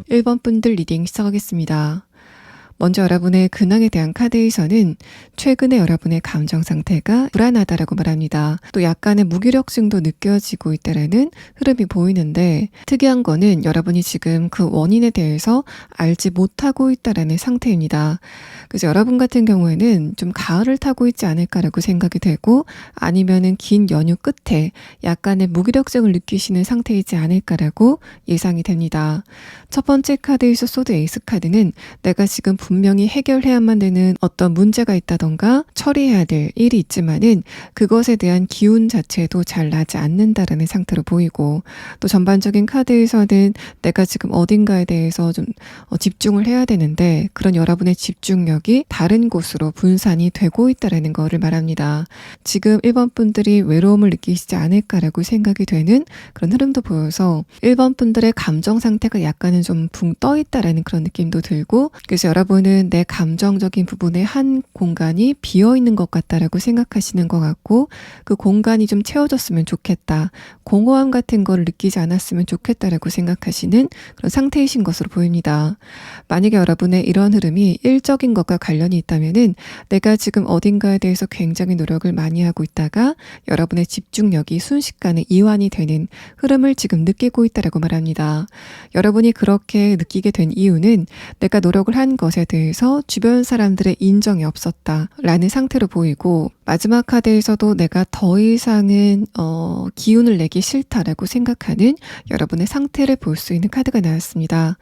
1번 분들 리딩 시작하겠습니다. 먼저 여러분의 근황에 대한 카드에서는 최근에 여러분의 감정 상태가 불안하다라고 말합니다. 또 약간의 무기력증도 느껴지고 있다라는 흐름이 보이는데, 특이한 거는 여러분이 지금 그 원인에 대해서 알지 못하고 있다라는 상태입니다. 그래서 여러분 같은 경우에는 좀 가을을 타고 있지 않을까라고 생각이 되고, 아니면은 긴 연휴 끝에 약간의 무기력증을 느끼시는 상태이지 않을까라고 예상이 됩니다. 첫 번째 카드에서 소드 에이스 카드는 내가 지금 분명히 해결해야만 되는 어떤 문제가 있다던가 처리해야 될 일이 있지만은 그것에 대한 기운 자체도 잘 나지 않는다라는 상태로 보이고, 또 전반적인 카드에서는 내가 지금 어딘가에 대해서 좀 집중을 해야 되는데 그런 여러분의 집중력이 다른 곳으로 분산이 되고 있다라는 거를 말합니다. 지금 1번 분들이 외로움을 느끼시지 않을까라고 생각이 되는 그런 흐름도 보여서 1번 분들의 감정 상태가 약간은 좀 붕 떠 있다라는 그런 느낌도 들고, 그래서 여러분 여러분은 내 감정적인 부분의 한 공간이 비어있는 것 같다라고 생각하시는 것 같고, 그 공간이 좀 채워졌으면 좋겠다, 공허함 같은 걸 느끼지 않았으면 좋겠다라고 생각하시는 그런 상태이신 것으로 보입니다. 만약에 여러분의 이런 흐름이 일적인 것과 관련이 있다면은 내가 지금 어딘가에 대해서 굉장히 노력을 많이 하고 있다가 여러분의 집중력이 순식간에 이완이 되는 흐름을 지금 느끼고 있다라고 말합니다. 여러분이 그렇게 느끼게 된 이유는 내가 노력을 한 것에 대해서 주변 사람들의 인정이 없었다라는 상태로 보이고, 마지막 카드에서도 내가 더 이상은 기운을 내기 싫다라고 생각하는 여러분의 상태를 볼 수 있는 카드가 나왔습니다.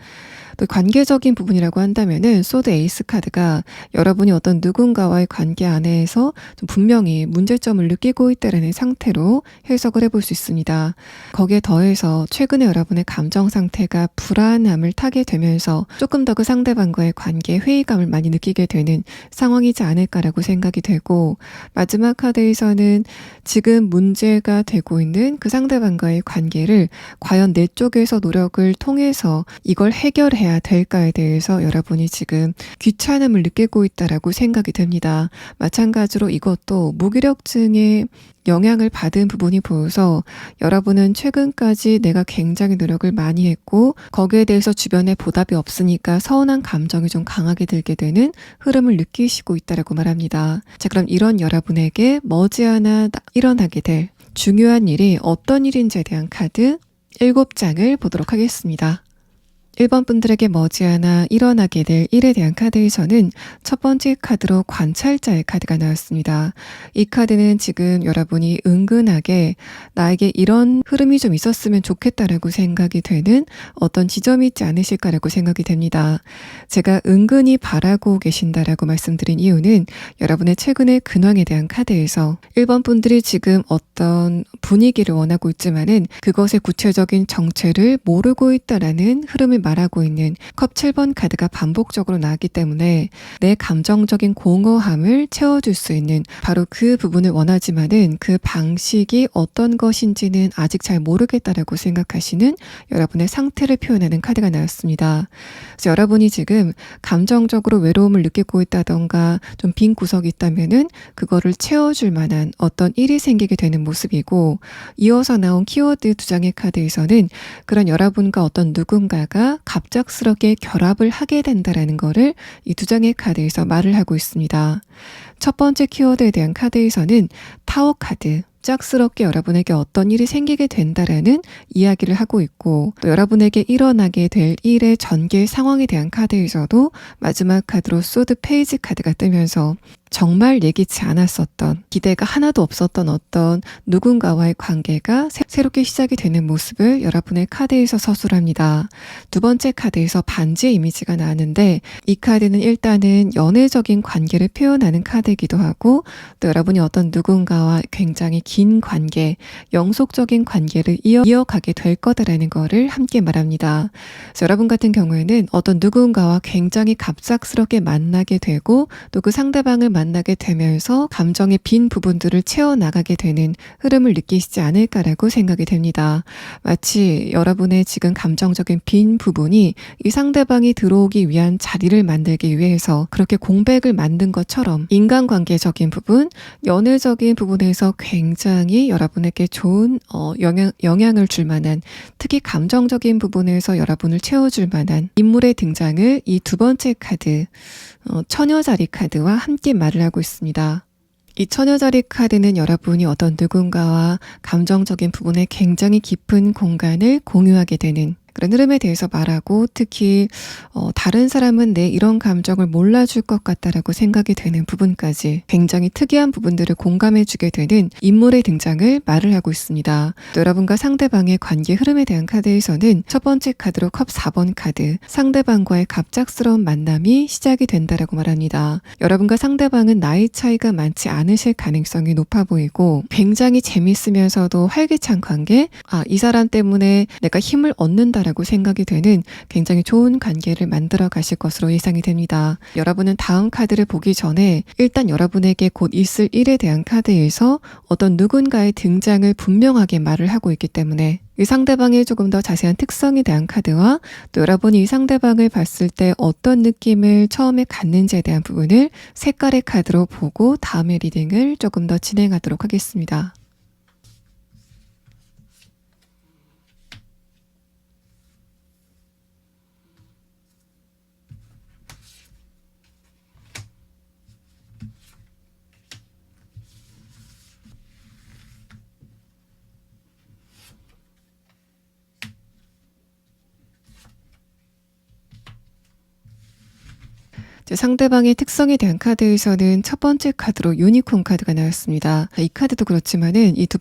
또 관계적인 부분이라고 한다면은 소드 에이스 카드가 여러분이 어떤 누군가와의 관계 안에서 좀 분명히 문제점을 느끼고 있다라는 상태로 해석을 해볼 수 있습니다. 거기에 더해서 최근에 여러분의 감정 상태가 불안함을 타게 되면서 조금 더 그 상대방과의 관계에 회의감을 많이 느끼게 되는 상황이지 않을까라고 생각이 되고, 마지막 카드에서는 지금 문제가 되고 있는 그 상대방과의 관계를 과연 내 쪽에서 노력을 통해서 이걸 해결해야 될까에 대해서 여러분이 지금 귀찮음을 느끼고 있다라고 생각이 됩니다. 마찬가지로 이것도 무기력증에 영향을 받은 부분이 보여서 여러분은 최근까지 내가 굉장히 노력을 많이 했고 거기에 대해서 주변에 보답이 없으니까 서운한 감정이 좀 강하게 들게 되는 흐름을 느끼시고 있다라고 말합니다. 자, 그럼 이런 여러분에게 머지않아 일어나게 될 중요한 일이 어떤 일인지에 대한 카드 7장을 보도록 하겠습니다. 1번 분들에게 머지않아 일어나게 될 일에 대한 카드에서는 첫 번째 카드로 관찰자의 카드가 나왔습니다. 이 카드는 지금 여러분이 은근하게 나에게 이런 흐름이 좀 있었으면 좋겠다라고 생각이 되는 어떤 지점이 있지 않으실까라고 생각이 됩니다. 제가 은근히 바라고 계신다라고 말씀드린 이유는 여러분의 최근의 근황에 대한 카드에서 1번 분들이 지금 어떤 분위기를 원하고 있지만은 그것의 구체적인 정체를 모르고 있다라는 흐름을 말하고 있는 컵 7번 카드가 반복적으로 나왔기 때문에 내 감정적인 공허함을 채워줄 수 있는 바로 그 부분을 원하지만은 그 방식이 어떤 것인지는 아직 잘 모르겠다라고 생각하시는 여러분의 상태를 표현하는 카드가 나왔습니다. 그래서 여러분이 지금 감정적으로 외로움을 느끼고 있다던가 좀 빈 구석이 있다면은 그거를 채워줄 만한 어떤 일이 생기게 되는 모습이고, 이어서 나온 키워드 2장의 카드에서는 그런 여러분과 어떤 누군가가 갑작스럽게 결합을 하게 된다라는 거를 이 2장의 카드에서 말을 하고 있습니다. 첫 번째 키워드에 대한 카드에서는 타워 카드, 갑작스럽게 여러분에게 어떤 일이 생기게 된다라는 이야기를 하고 있고, 또 여러분에게 일어나게 될 일의 전개 상황에 대한 카드에서도 마지막 카드로 소드 페이지 카드가 뜨면서 정말 예기치 않았었던, 기대가 하나도 없었던 어떤 누군가와의 관계가 새롭게 시작이 되는 모습을 여러분의 카드에서 서술합니다. 두 번째 카드에서 반지의 이미지가 나왔는데, 이 카드는 일단은 연애적인 관계를 표현하는 카드이기도 하고, 또 여러분이 어떤 누군가와 굉장히 긴 관계, 영속적인 관계를 이어가게 될 거다라는 거를 함께 말합니다. 그래서 여러분 같은 경우에는 어떤 누군가와 굉장히 갑작스럽게 만나게 되고 또 그 상대방을 만나게 되면서 감정의 빈 부분들을 채워나가게 되는 흐름을 느끼시지 않을까라고 생각이 됩니다. 마치 여러분의 지금 감정적인 빈 부분이 이 상대방이 들어오기 위한 자리를 만들기 위해서 그렇게 공백을 만든 것처럼 인간관계적인 부분, 연애적인 부분에서 굉장히 여러분에게 좋은 영향을 줄 만한, 특히 감정적인 부분에서 여러분을 채워줄 만한 인물의 등장을 이 두 번째 카드, 처녀자리 카드와 함께 말을 하고 있습니다. 이 처녀자리 카드는 여러분이 어떤 누군가와 감정적인 부분에 굉장히 깊은 공간을 공유하게 되는 그런 흐름에 대해서 말하고, 특히 다른 사람은 내 이런 감정을 몰라줄 것 같다라고 생각이 되는 부분까지 굉장히 특이한 부분들을 공감해주게 되는 인물의 등장을 말을 하고 있습니다. 또 여러분과 상대방의 관계 흐름에 대한 카드에서는 첫 번째 카드로 컵 4번 카드, 상대방과의 갑작스러운 만남이 시작이 된다라고 말합니다. 여러분과 상대방은 나이 차이가 많지 않으실 가능성이 높아 보이고 굉장히 재밌으면서도 활기찬 관계, 이 사람 때문에 내가 힘을 얻는다 있다라고 생각이 되는 굉장히 좋은 관계를 만들어 가실 것으로 예상이 됩니다. 여러분은 다음 카드를 보기 전에 일단 여러분에게 곧 있을 일에 대한 카드에서 어떤 누군가의 등장을 분명하게 말을 하고 있기 때문에 이 상대방의 조금 더 자세한 특성에 대한 카드와 또 여러분이 이 상대방을 봤을 때 어떤 느낌을 처음에 갖는지에 대한 부분을 색깔의 카드로 보고 다음의 리딩을 조금 더 진행하도록 하겠습니다. 상대방의 특성에 대한 카드에서는 첫 번째 카드로 유니콘 카드가 나왔습니다. 이 카드도 그렇지만은 이 두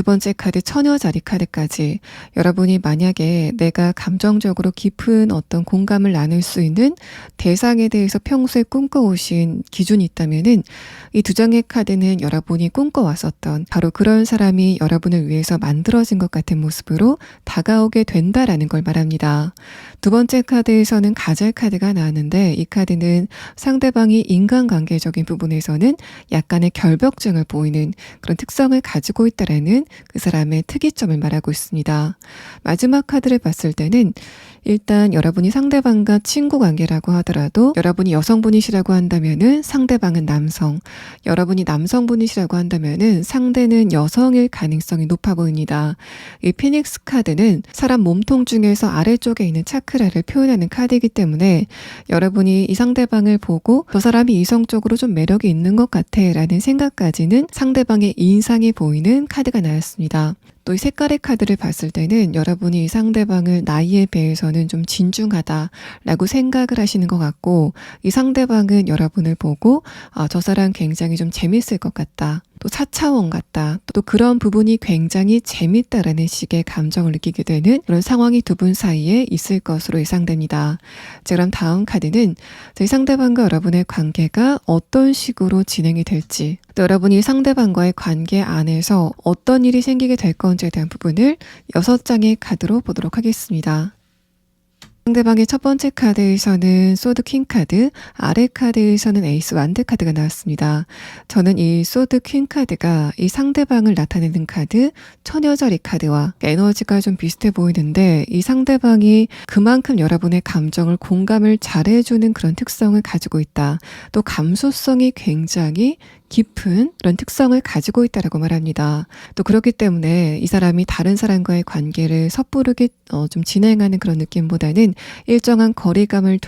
번째 카드 처녀 자리 카드까지 여러분이 만약에 내가 감정적으로 깊은 어떤 공감을 나눌 수 있는 대상에 대해서 평소에 꿈꿔오신 기준이 있다면은 이 두 장의 카드는 여러분이 꿈꿔왔었던 바로 그런 사람이 여러분을 위해서 만들어진 것 같은 모습으로 다가오게 된다라는 걸 말합니다. 두 번째 카드에서는 가젤 카드가 나왔는데 이 카드는 상대방이 인간관계적인 부분에서는 약간의 결벽증을 보이는 그런 특성을 가지고 있다라는 그 사람의 특이점을 말하고 있습니다. 마지막 카드를 봤을 때는 일단 여러분이 상대방과 친구 관계라고 하더라도 여러분이 여성분이시라고 한다면은 상대방은 남성, 여러분이 남성분이시라고 한다면은 상대는 여성일 가능성이 높아 보입니다. 이 피닉스 카드는 사람 몸통 중에서 아래쪽에 있는 차크라를 표현하는 카드이기 때문에 여러분이 이 상대방을 보고 저 사람이 이성적으로 좀 매력이 있는 것 같아 라는 생각까지는 상대방의 인상이 보이는 카드가 나왔습니다. 또 이 색깔의 카드를 봤을 때는 여러분이 이 상대방을 나이에 비해서는 좀 진중하다라고 생각을 하시는 것 같고 이 상대방은 여러분을 보고 저 사람 굉장히 좀 재밌을 것 같다. 또 4차원 같다. 또 그런 부분이 굉장히 재밌다라는 식의 감정을 느끼게 되는 그런 상황이 두 분 사이에 있을 것으로 예상됩니다. 자, 그럼 다음 카드는 이 상대방과 여러분의 관계가 어떤 식으로 진행이 될지 또 여러분이 상대방과의 관계 안에서 어떤 일이 생기게 될 건지에 대한 부분을 6장의 카드로 보도록 하겠습니다. 상대방의 첫 번째 카드에서는 소드 퀸 카드, 아래 카드에서는 에이스 완드 카드가 나왔습니다. 저는 이 소드 퀸 카드가 이 상대방을 나타내는 카드, 처녀자리 카드와 에너지가 좀 비슷해 보이는데 이 상대방이 그만큼 여러분의 감정을 공감을 잘해주는 그런 특성을 가지고 있다. 또 감수성이 굉장히 깊은 그런 특성을 가지고 있다라고 말합니다. 또 그렇기 때문에 이 사람이 다른 사람과의 관계를 섣부르게 좀 진행하는 그런 느낌보다는 일정한 거리감을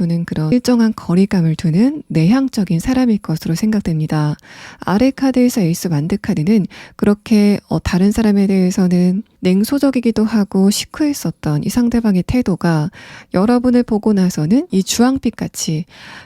두는 내향적인 사람일 것으로 생각됩니다. 아래 카드에서 에이스 완드 카드는 그렇게 다른 사람에 대해서는 냉소적이기도 하고 시크했었던 이 상대방의 태도가 여러분을 보고 나서는 이 주황빛같이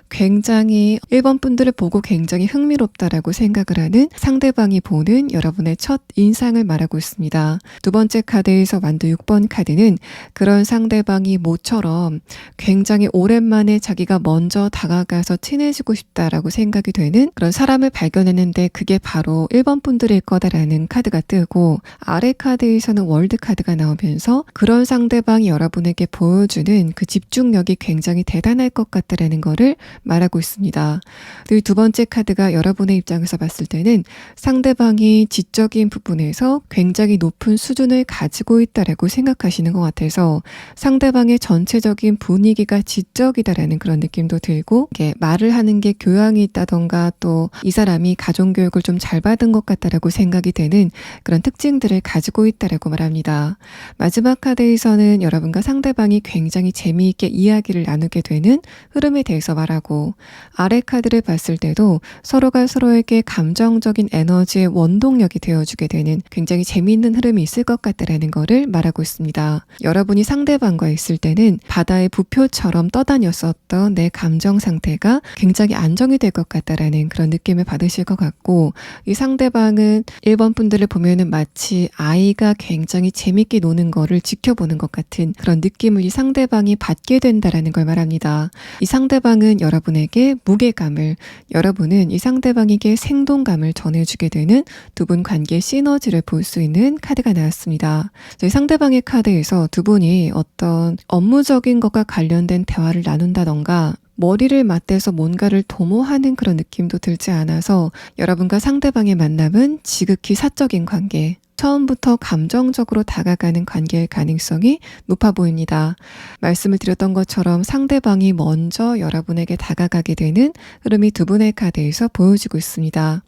굉장히 1번 분들을 보고 굉장히 흥미롭다라고 생각을 하는 상대방이 보는 여러분의 첫 인상을 말하고 있습니다. 두 번째 카드에서 완드 6번 카드는 그런 상대방이 모처럼 굉장히 오랜만에 자기가 먼저 다가가서 친해지고 싶다라고 생각이 되는 그런 사람을 발견했는데 그게 바로 1번 분들일 거다라는 카드가 뜨고 아래 카드에서는 월드 카드가 나오면서 그런 상대방이 여러분에게 보여주는 그 집중력이 굉장히 대단할 것 같다라는 거를 말하고 있습니다. 그 두 번째 카드가 여러분의 입장에서 봤을 때는 상대방이 지적인 부분에서 굉장히 높은 수준을 가지고 있다라고 생각하시는 것 같아서 상대방의 전체적인 분위기가 지적이다라는 그런 느낌도 들고 이게 말을 하는 게 교양이 있다던가 또 이 사람이 가정교육을 좀 잘 받은 것 같다라고 생각이 되는 그런 특징들을 가지고 있다라고 말합니다. 마지막 카드에서는 여러분과 상대방이 굉장히 재미있게 이야기를 나누게 되는 흐름에 대해서 말하고 아래 카드를 봤을 때도 서로가 서로에게 감정적인 에너지의 원동력이 되어주게 되는 굉장히 재미있는 흐름이 있을 것 같다라는 거를 말하고 있습니다. 여러분이 상대방과 있을 때는 바다의 부표처럼 떠다녔었던 내 감정 상태가 굉장히 안정이 될 것 같다라는 그런 느낌을 받으실 것 같고 이 상대방은 1번 분들을 보면은 마치 아이가 굉장히 굉장히 재밌게 노는 거를 지켜보는 것 같은 그런 느낌을 이 상대방이 받게 된다라는 걸 말합니다. 이 상대방은 여러분에게 무게감을, 여러분은 이 상대방에게 생동감을 전해주게 되는 두 분 관계의 시너지를 볼 수 있는 카드가 나왔습니다. 이 상대방의 카드에서 두 분이 어떤 업무적인 것과 관련된 대화를 나눈다던가 머리를 맞대서 뭔가를 도모하는 그런 느낌도 들지 않아서 여러분과 상대방의 만남은 지극히 사적인 관계, 처음부터 감정적으로 다가가는 관계의 가능성이 높아 보입니다. 말씀을 드렸던 것처럼 상대방이 먼저 여러분에게 다가가게 되는 흐름이 두 분의 카드에서 보여지고 있습니다.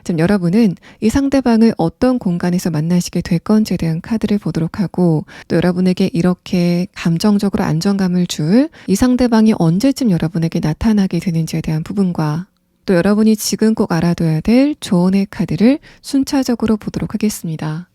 지금 여러분은 이 상대방을 어떤 공간에서 만나시게 될 건지에 대한 카드를 보도록 하고, 또 여러분에게 이렇게 감정적으로 안정감을 줄 이 상대방이 언제쯤 여러분에게 나타나게 되는지에 대한 부분과, 또 여러분이 지금 꼭 알아둬야 될 조언의 카드를 순차적으로 보도록 하겠습니다.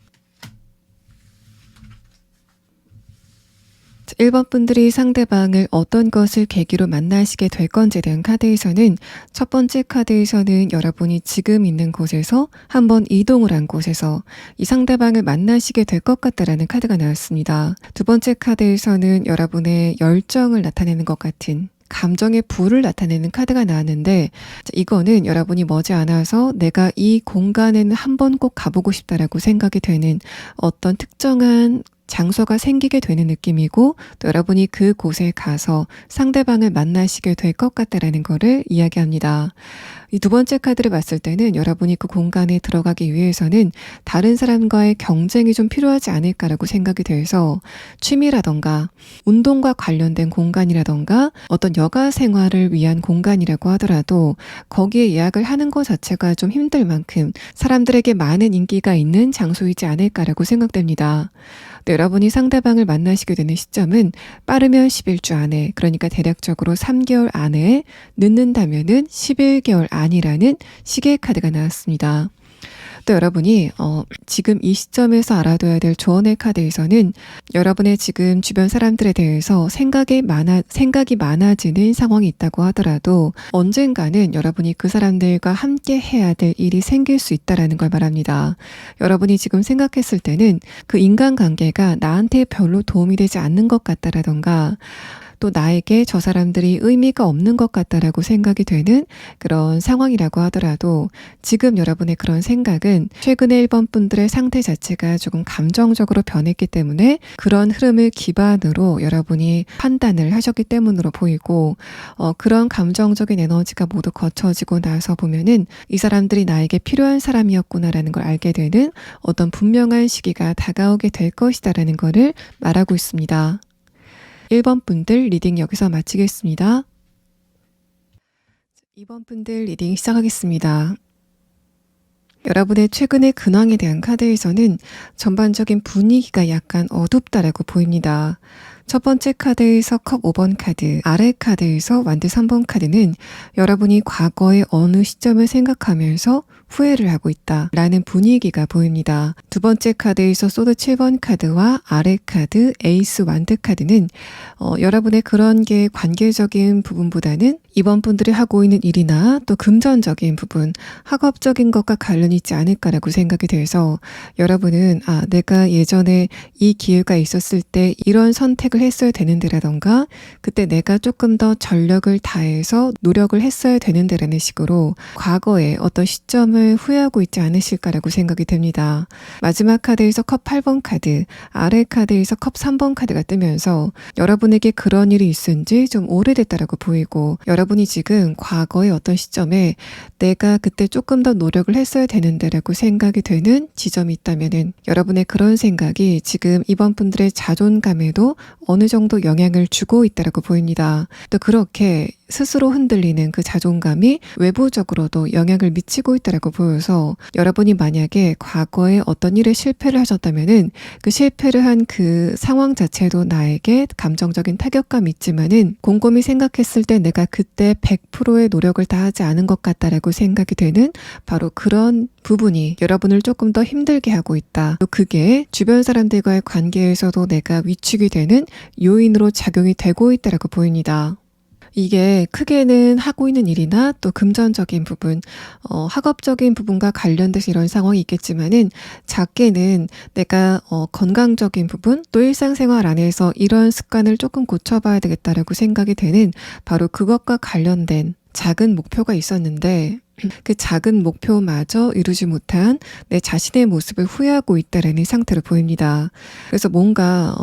1번 분들이 상대방을 어떤 것을 계기로 만나시게 될 건지에 대한 카드에서는, 첫 번째 카드에서는 여러분이 지금 있는 곳에서 한번 이동을 한 곳에서 이 상대방을 만나시게 될 것 같다라는 카드가 나왔습니다. 두 번째 카드에서는 여러분의 열정을 나타내는 것 같은 감정의 불을 나타내는 카드가 나왔는데, 이거는 여러분이 머지않아서 내가 이 공간에는 한번 꼭 가보고 싶다라고 생각이 되는 어떤 특정한 장소가 생기게 되는 느낌이고, 또 여러분이 그곳에 가서 상대방을 만나시게 될 것 같다라는 거를 이야기합니다. 이 두 번째 카드를 봤을 때는 여러분이 그 공간에 들어가기 위해서는 다른 사람과의 경쟁이 좀 필요하지 않을까라고 생각이 돼서 취미라던가 운동과 관련된 공간이라던가 어떤 여가 생활을 위한 공간이라고 하더라도 거기에 예약을 하는 것 자체가 좀 힘들 만큼 사람들에게 많은 인기가 있는 장소이지 않을까라고 생각됩니다. 여러분이 상대방을 만나시게 되는 시점은 빠르면 11주 안에, 그러니까 대략적으로 3개월 안에, 늦는다면은 11개월 안이라는 시계의 카드가 나왔습니다. 또 여러분이 지금 이 시점에서 알아둬야 될 조언의 카드에서는 여러분의 지금 주변 사람들에 대해서 생각이 많아지는 상황이 있다고 하더라도 언젠가는 여러분이 그 사람들과 함께 해야 될 일이 생길 수 있다라는 걸 말합니다. 여러분이 지금 생각했을 때는 그 인간관계가 나한테 별로 도움이 되지 않는 것 같다라던가, 또 나에게 저 사람들이 의미가 없는 것 같다라고 생각이 되는 그런 상황이라고 하더라도, 지금 여러분의 그런 생각은 최근에 1번 분들의 상태 자체가 조금 감정적으로 변했기 때문에 그런 흐름을 기반으로 여러분이 판단을 하셨기 때문으로 보이고, 그런 감정적인 에너지가 모두 거쳐지고 나서 보면은 이 사람들이 나에게 필요한 사람이었구나라는 걸 알게 되는 어떤 분명한 시기가 다가오게 될 것이다라는 거를 말하고 있습니다. 1번 분들 리딩 여기서 마치겠습니다. 2번 분들 리딩 시작하겠습니다. 여러분의 최근의 근황에 대한 카드에서는 전반적인 분위기가 약간 어둡다라고 보입니다. 첫 번째 카드에서 컵 5번 카드, 아래 카드에서 완드 3번 카드는 여러분이 과거의 어느 시점을 생각하면서 후회를 하고 있다 라는 분위기가 보입니다. 두 번째 카드에서 소드 7번 카드와 아래 카드, 에이스 완드 카드는 여러분의 그런 게 관계적인 부분보다는 이번 분들이 하고 있는 일이나 또 금전적인 부분, 학업적인 것과 관련이 있지 않을까라고 생각이 돼서 여러분은 내가 예전에 이 기회가 있었을 때 이런 선택을 했어야 되는데라던가, 그때 내가 조금 더 전력을 다해서 노력을 했어야 되는데라는 식으로 과거의 어떤 시점을 후회하고 있지 않으실까라고 생각이 됩니다. 마지막 카드에서 컵 8번 카드, 아래 카드에서 컵 3번 카드가 뜨면서 여러분에게 그런 일이 있은 지 좀 오래됐다라고 보이고, 여러분이 지금 과거의 어떤 시점에 내가 그때 조금 더 노력을 했어야 되는데라고 생각이 되는 지점이 있다면은 여러분의 그런 생각이 지금 이번 분들의 자존감에도 어느 정도 영향을 주고 있다라고 보입니다. 또 그렇게 스스로 흔들리는 그 자존감이 외부적으로도 영향을 미치고 있다라고 보여서 여러분이 만약에 과거에 어떤 일에 실패를 하셨다면은 그 실패를 한 그 상황 자체도 나에게 감정적인 타격감이 있지만은 곰곰이 생각했을 때 내가 그때 100%의 노력을 다하지 않은 것 같다라고 생각이 되는 바로 그런 부분이 여러분을 조금 더 힘들게 하고 있다. 또 그게 주변 사람들과의 관계에서도 내가 위축이 되는 요인으로 작용이 되고 있다라고 보입니다. 이게 크게는 하고 있는 일이나 또 금전적인 부분, 학업적인 부분과 관련돼서 이런 상황이 있겠지만은 작게는 내가 건강적인 부분, 또 일상생활 안에서 이런 습관을 조금 고쳐봐야 되겠다라고 생각이 되는 바로 그것과 관련된 작은 목표가 있었는데 그 작은 목표마저 이루지 못한 내 자신의 모습을 후회하고 있다라는 상태로 보입니다. 그래서 뭔가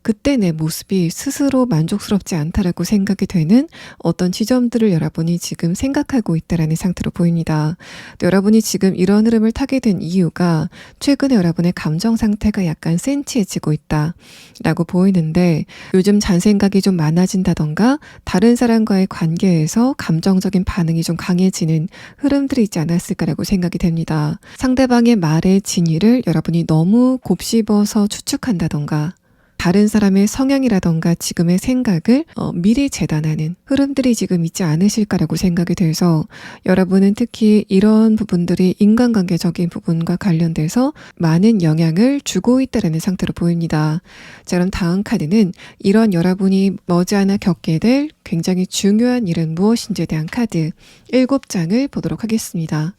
그때 내 모습이 스스로 만족스럽지 않다라고 생각이 되는 어떤 지점들을 여러분이 지금 생각하고 있다라는 상태로 보입니다. 또 여러분이 지금 이런 흐름을 타게 된 이유가 최근에 여러분의 감정 상태가 약간 센치해지고 있다라고 보이는데 요즘 잔생각이 좀 많아진다던가 다른 사람과의 관계에서 감정적인 반응이 좀 강해지는 흐름들이 있지 않았을까라고 생각이 됩니다. 상대방의 말의 진위를 여러분이 너무 곱씹어서 추측한다던가 다른 사람의 성향이라던가 지금의 생각을 미리 재단하는 흐름들이 지금 있지 않으실까라고 생각이 돼서 여러분은 특히 이런 부분들이 인간관계적인 부분과 관련돼서 많은 영향을 주고 있다는 상태로 보입니다. 자, 그럼 다음 카드는 이런 여러분이 머지않아 겪게 될 굉장히 중요한 일은 무엇인지에 대한 카드 7장을 보도록 하겠습니다.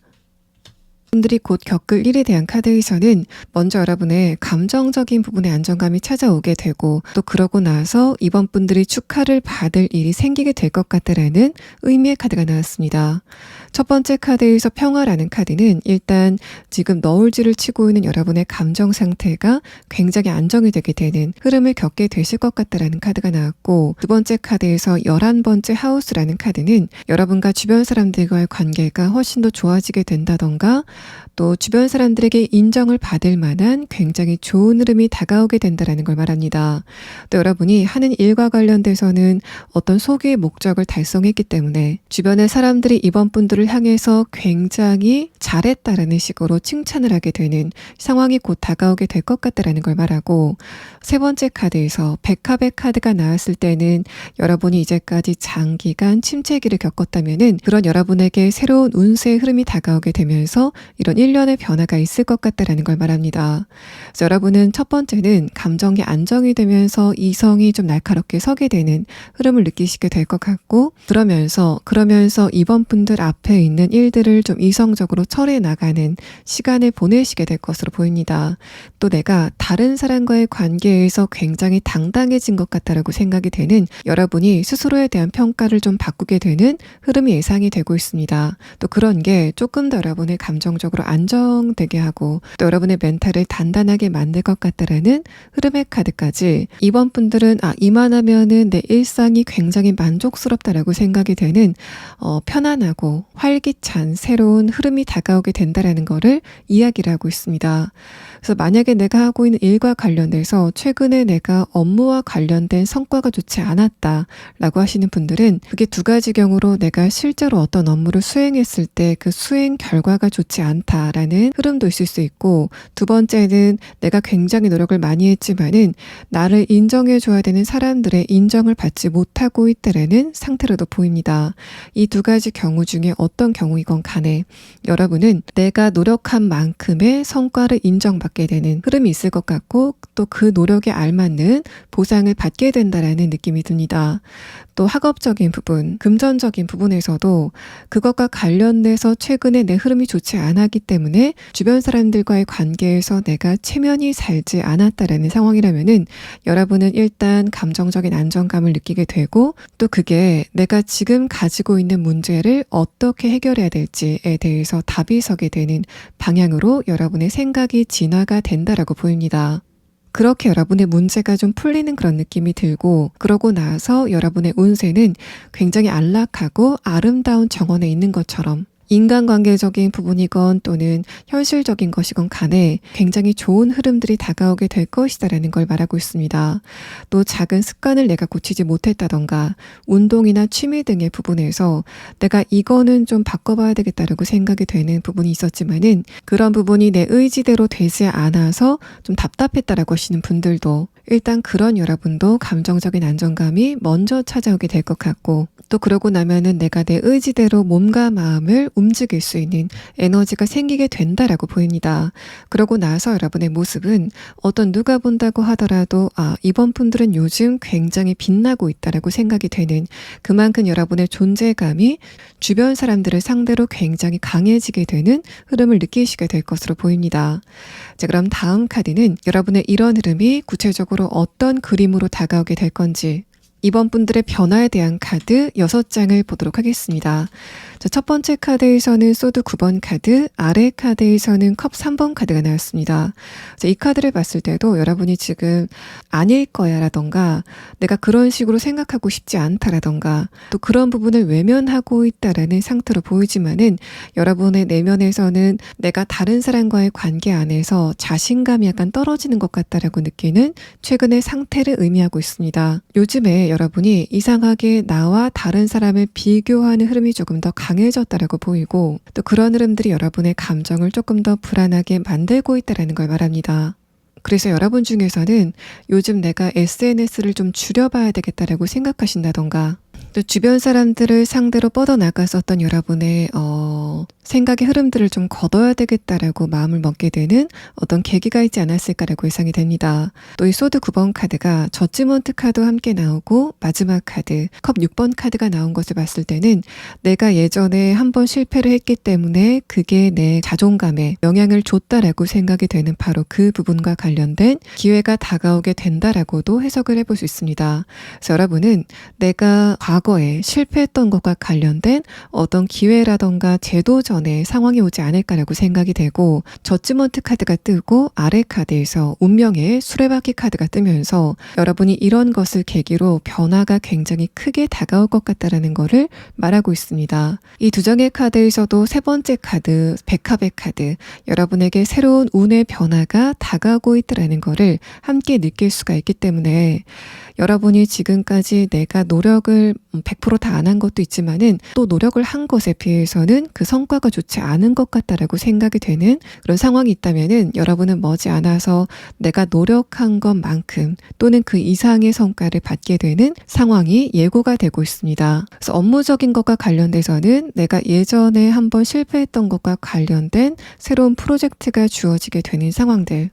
분들이 곧 겪을 일에 대한 카드에서는 먼저 여러분의 감정적인 부분의 안정감이 찾아오게 되고 또 그러고 나서 이번 분들이 축하를 받을 일이 생기게 될 것 같다라는 의미의 카드가 나왔습니다. 첫 번째 카드에서 평화라는 카드는 일단 지금 너울질을 치고 있는 여러분의 감정 상태가 굉장히 안정이 되게 되는 흐름을 겪게 되실 것 같다라는 카드가 나왔고 두 번째 카드에서 11번째 하우스라는 카드는 여러분과 주변 사람들과의 관계가 훨씬 더 좋아지게 된다던가 또 주변 사람들에게 인정을 받을 만한 굉장히 좋은 흐름이 다가오게 된다는 걸 말합니다. 또 여러분이 하는 일과 관련돼서는 어떤 소기의 목적을 달성했기 때문에 주변의 사람들이 이번 분들을 향해서 굉장히 잘했다라는 식으로 칭찬을 하게 되는 상황이 곧 다가오게 될 것 같다는 걸 말하고 세 번째 카드에서 백합의 카드가 나왔을 때는 여러분이 이제까지 장기간 침체기를 겪었다면은 그런 여러분에게 새로운 운세의 흐름이 다가오게 되면서 이런 일련의 변화가 있을 것 같다라는 걸 말합니다. 그래서 여러분은 첫 번째는 감정이 안정이 되면서 이성이 좀 날카롭게 서게 되는 흐름을 느끼시게 될 것 같고 그러면서 이번 분들 앞에 있는 일들을 좀 이성적으로 처리해 나가는 시간을 보내시게 될 것으로 보입니다. 또 내가 다른 사람과의 관계에서 굉장히 당당해진 것 같다라고 생각이 되는 여러분이 스스로에 대한 평가를 좀 바꾸게 되는 흐름이 예상이 되고 있습니다. 또 그런 게 조금 더 여러분의 감정적으로 안정되게 하고 또 여러분의 멘탈을 단단하게 만들 것 같다라는 흐름의 카드까지 이번 분들은 이만하면은 내 일상이 굉장히 만족스럽다라고 생각이 되는 편안하고 활기찬 새로운 흐름이 다가오게 된다라는 거를 이야기를 하고 있습니다. 그래서 만약에 내가 하고 있는 일과 관련돼서 최근에 내가 업무와 관련된 성과가 좋지 않았다라고 하시는 분들은 그게 두 가지 경우로 내가 실제로 어떤 업무를 수행했을 때 그 수행 결과가 좋지 않다라는 흐름도 있을 수 있고 두 번째는 내가 굉장히 노력을 많이 했지만은 나를 인정해 줘야 되는 사람들의 인정을 받지 못하고 있다라는 상태로도 보입니다. 이 두 가지 경우 중에 어떤 경우이건 간에 여러분은 내가 노력한 만큼의 성과를 인정받게 되는 흐름이 있을 것 같고 또 그 노력에 알맞는 보상을 받게 된다라는 느낌이 듭니다. 또 학업적인 부분, 금전적인 부분에서도 그것과 관련돼서 최근에 내 흐름이 좋지 않았기 때문에 주변 사람들과의 관계에서 내가 체면이 살지 않았다라는 상황이라면은 여러분은 일단 감정적인 안정감을 느끼게 되고 또 그게 내가 지금 가지고 있는 문제를 어떻게 해결해야 될지에 대해서 답이 서게 되는 방향으로 여러분의 생각이 진화가 된다라고 보입니다. 그렇게 여러분의 문제가 좀 풀리는 그런 느낌이 들고 그러고 나서 여러분의 운세는 굉장히 안락하고 아름다운 정원에 있는 것처럼 인간관계적인 부분이건 또는 현실적인 것이건 간에 굉장히 좋은 흐름들이 다가오게 될 것이다라는 걸 말하고 있습니다. 또 작은 습관을 내가 고치지 못했다던가 운동이나 취미 등의 부분에서 내가 이거는 좀 바꿔봐야 되겠다라고 생각이 되는 부분이 있었지만은 그런 부분이 내 의지대로 되지 않아서 좀 답답했다라고 하시는 분들도 일단 그런 여러분도 감정적인 안정감이 먼저 찾아오게 될 것 같고, 또 그러고 나면은 내가 내 의지대로 몸과 마음을 움직일 수 있는 에너지가 생기게 된다라고 보입니다. 그러고 나서 여러분의 모습은 어떤 누가 본다고 하더라도 이번 분들은 요즘 굉장히 빛나고 있다라고 생각이 되는, 그만큼 여러분의 존재감이 주변 사람들을 상대로 굉장히 강해지게 되는 흐름을 느끼시게 될 것으로 보입니다. 자, 그럼 다음 카드는 여러분의 이런 흐름이 구체적으로 어떤 그림으로 다가오게 될 건지, 이번 분들의 변화에 대한 카드 6장을 보도록 하겠습니다. 자, 첫 번째 카드에서는 소드 9번 카드, 아래 카드에서는 컵 3번 카드가 나왔습니다. 자, 이 카드를 봤을 때도 여러분이 지금 아닐 거야 라던가, 내가 그런 식으로 생각하고 싶지 않다라던가, 또 그런 부분을 외면하고 있다라는 상태로 보이지만은, 여러분의 내면에서는 내가 다른 사람과의 관계 안에서 자신감이 약간 떨어지는 것 같다라고 느끼는 최근의 상태를 의미하고 있습니다. 요즘에 여러분이 이상하게 나와 다른 사람을 비교하는 흐름이 조금 더 강해졌다라고 보이고, 또 그런 흐름들이 여러분의 감정을 조금 더 불안하게 만들고 있다는 걸 말합니다. 그래서 여러분 중에서는 요즘 내가 SNS를 좀 줄여봐야 되겠다라고 생각하신다던가, 또 주변 사람들을 상대로 뻗어나갔었던 여러분의 생각의 흐름들을 좀 걷어야 되겠다라고 마음을 먹게 되는 어떤 계기가 있지 않았을까라고 예상이 됩니다. 또 이 소드 9번 카드가 저지먼트 카드와 함께 나오고 마지막 카드, 컵 6번 카드가 나온 것을 봤을 때는 내가 예전에 한번 실패를 했기 때문에 그게 내 자존감에 영향을 줬다라고 생각이 되는 바로 그 부분과 관련된 기회가 다가오게 된다라고도 해석을 해볼 수 있습니다. 그래서 여러분은 내가 과거에 실패했던 것과 관련된 어떤 기회라던가 제도전의 상황이 오지 않을까라고 생각이 되고, 저지먼트 카드가 뜨고 아래 카드에서 운명의 수레바퀴 카드가 뜨면서 여러분이 이런 것을 계기로 변화가 굉장히 크게 다가올 것 같다라는 것을 말하고 있습니다. 이 두 장의 카드에서도 세 번째 카드, 백합의 카드, 여러분에게 새로운 운의 변화가 다가오고 있다라는 것을 함께 느낄 수가 있기 때문에, 여러분이 지금까지 내가 노력을 100% 다 안 한 것도 있지만은 또 노력을 한 것에 비해서는 그 성과가 좋지 않은 것 같다라고 생각이 되는 그런 상황이 있다면은, 여러분은 머지않아서 내가 노력한 것만큼 또는 그 이상의 성과를 받게 되는 상황이 예고가 되고 있습니다. 그래서 업무적인 것과 관련돼서는 내가 예전에 한번 실패했던 것과 관련된 새로운 프로젝트가 주어지게 되는 상황들,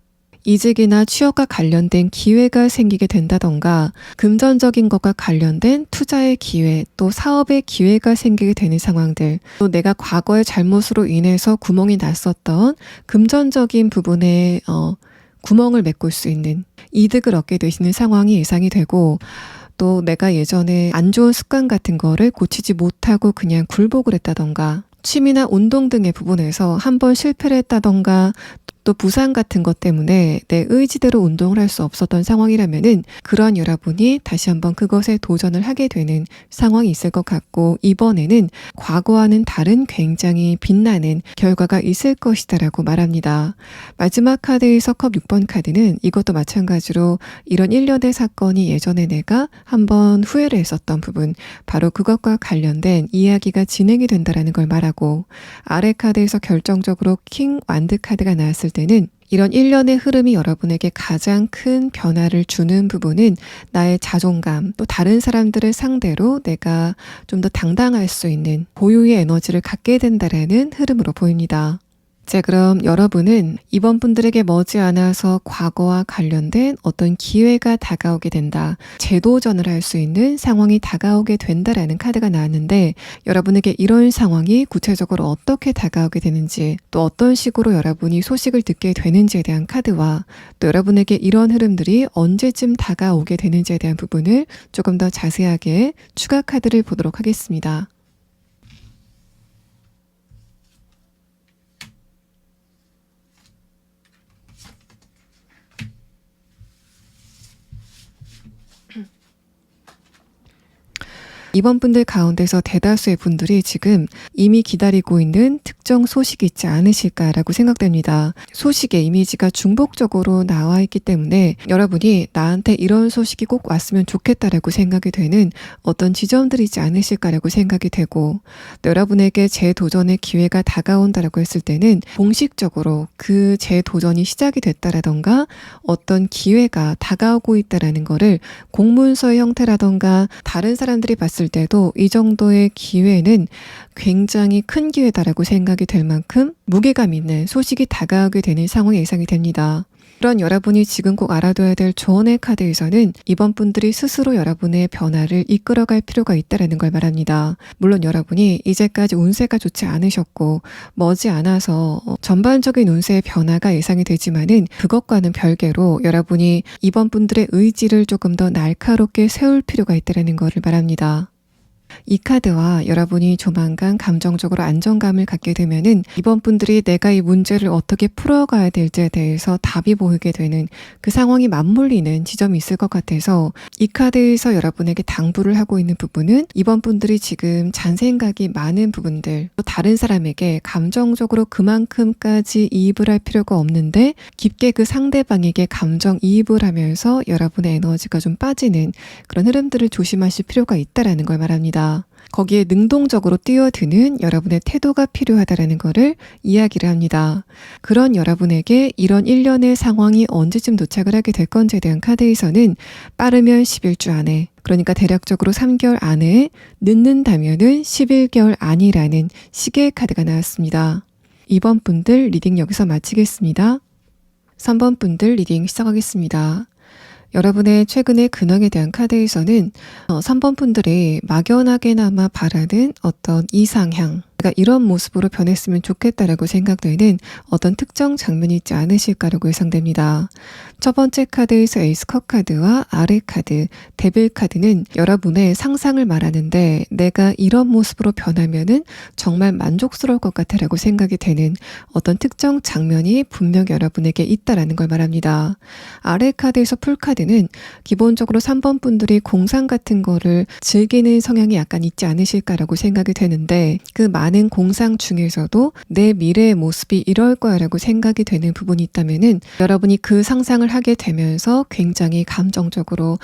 이직이나 취업과 관련된 기회가 생기게 된다던가, 금전적인 것과 관련된 투자의 기회, 또 사업의 기회가 생기게 되는 상황들, 또 내가 과거의 잘못으로 인해서 구멍이 났었던 금전적인 부분에 구멍을 메꿀 수 있는 이득을 얻게 되시는 상황이 예상이 되고, 또 내가 예전에 안 좋은 습관 같은 거를 고치지 못하고 그냥 굴복을 했다던가, 취미나 운동 등의 부분에서 한번 실패를 했다던가, 또 부상 같은 것 때문에 내 의지대로 운동을 할 수 없었던 상황이라면은, 그런 여러분이 다시 한번 그것에 도전을 하게 되는 상황이 있을 것 같고, 이번에는 과거와는 다른 굉장히 빛나는 결과가 있을 것이다라고 말합니다. 마지막 카드에서 컵 6번 카드는 이것도 마찬가지로 이런 일련의 사건이 예전에 내가 한번 후회를 했었던 부분, 바로 그것과 관련된 이야기가 진행이 된다라는 걸 말하고, 아래 카드에서 결정적으로 킹 완드 카드가 나왔을 때는 이런 일련의 흐름이 여러분에게 가장 큰 변화를 주는 부분은 나의 자존감, 또 다른 사람들을 상대로 내가 좀 더 당당할 수 있는 고유의 에너지를 갖게 된다라는 흐름으로 보입니다. 자, 그럼 여러분은 이번 분들에게 머지않아서 과거와 관련된 어떤 기회가 다가오게 된다, 재도전을 할 수 있는 상황이 다가오게 된다라는 카드가 나왔는데, 여러분에게 이런 상황이 구체적으로 어떻게 다가오게 되는지, 또 어떤 식으로 여러분이 소식을 듣게 되는지에 대한 카드와, 또 여러분에게 이런 흐름들이 언제쯤 다가오게 되는지에 대한 부분을 조금 더 자세하게 추가 카드를 보도록 하겠습니다. 이번 분들 가운데서 대다수의 분들이 지금 이미 기다리고 있는 특정 소식이 있지 않으실까라고 생각됩니다. 소식의 이미지가 중복적으로 나와 있기 때문에 여러분이 나한테 이런 소식이 꼭 왔으면 좋겠다라고 생각이 되는 어떤 지점들이 있지 않으실까라고 생각이 되고, 또 여러분에게 재도전의 기회가 다가온다라고 했을 때는 공식적으로 그 재도전이 시작이 됐다라던가 어떤 기회가 다가오고 있다라는 거를 공문서의 형태라던가 다른 사람들이 봤을 때도 이 정도의 기회는 굉장히 큰 기회다라고 생각이 될 만큼 무게감 있는 소식이 다가오게 되는 상황이 예상이 됩니다. 그런 여러분이 지금 꼭 알아둬야 될 조언의 카드에서는 이번 분들이 스스로 여러분의 변화를 이끌어갈 필요가 있다는 걸 말합니다. 물론 여러분이 이제까지 운세가 좋지 않으셨고 머지않아서 전반적인 운세의 변화가 예상이 되지만은 그것과는 별개로 여러분이 이번 분들의 의지를 조금 더 날카롭게 세울 필요가 있다는 것을 말합니다. 이 카드와 여러분이 조만간 감정적으로 안정감을 갖게 되면은 이번 분들이 내가 이 문제를 어떻게 풀어가야 될지에 대해서 답이 보이게 되는 그 상황이 맞물리는 지점이 있을 것 같아서 이 카드에서 여러분에게 당부를 하고 있는 부분은 이번 분들이 지금 잔생각이 많은 부분들, 또 다른 사람에게 감정적으로 그만큼까지 이입을 할 필요가 없는데 깊게 그 상대방에게 감정 이입을 하면서 여러분의 에너지가 좀 빠지는 그런 흐름들을 조심하실 필요가 있다는 걸 말합니다. 거기에 능동적으로 뛰어드는 여러분의 태도가 필요하다는 것을 이야기를 합니다. 그런 여러분에게 이런 일련의 상황이 언제쯤 도착을 하게 될 건지에 대한 카드에서는 빠르면 11주 안에, 그러니까 대략적으로 3개월 안에, 늦는다면은 11개월 안이라는 시계의 카드가 나왔습니다. 2번 분들 리딩 여기서 마치겠습니다. 3번 분들 리딩 시작하겠습니다. 여러분의 최근의 근황에 대한 카드에서는 3번 분들이 막연하게나마 바라는 어떤 이상향, 내가 이런 모습으로 변했으면 좋겠다라고 생각되는 어떤 특정 장면이 있지 않으실까라고 예상됩니다. 첫 번째 카드에서 에이스 컵 카드와 아레 카드, 데빌 카드는 여러분의 상상을 말하는데 내가 이런 모습으로 변하면은 정말 만족스러울 것 같아라고 생각이 되는 어떤 특정 장면이 분명 여러분에게 있다라는 걸 말합니다. 아레 카드에서 풀 카드는 기본적으로 3번 분들이 공상 같은 거를 즐기는 성향이 약간 있지 않으실까라고 생각이 되는데 그 많은 공상 중에서도 내 미래의 모습이 이럴 거야 라고 생각이 되는 부분이 있다면은 여러분이 그 상상을 하게 되면서 굉장히 감정적으로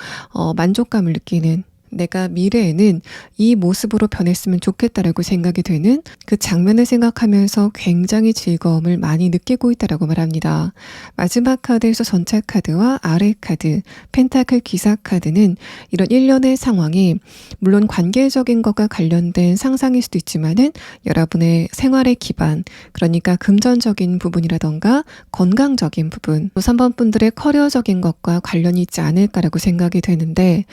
만족감을 느끼는, 내가 미래에는 이 모습으로 변했으면 좋겠다라고 생각이 되는 그 장면을 생각하면서 굉장히 즐거움을 많이 느끼고 있다라고 말합니다. 마지막 카드에서 전차 카드와 아레 카드, 펜타클 기사 카드는 이런 일련의 상황이 물론 관계적인 것과 관련된 상상일 수도 있지만은 여러분의 생활의 기반, 그러니까 금전적인 부분이라던가 건강적인 부분, 또 3번 분들의 커리어적인 것과 관련이 있지 않을까라고 생각이 되는데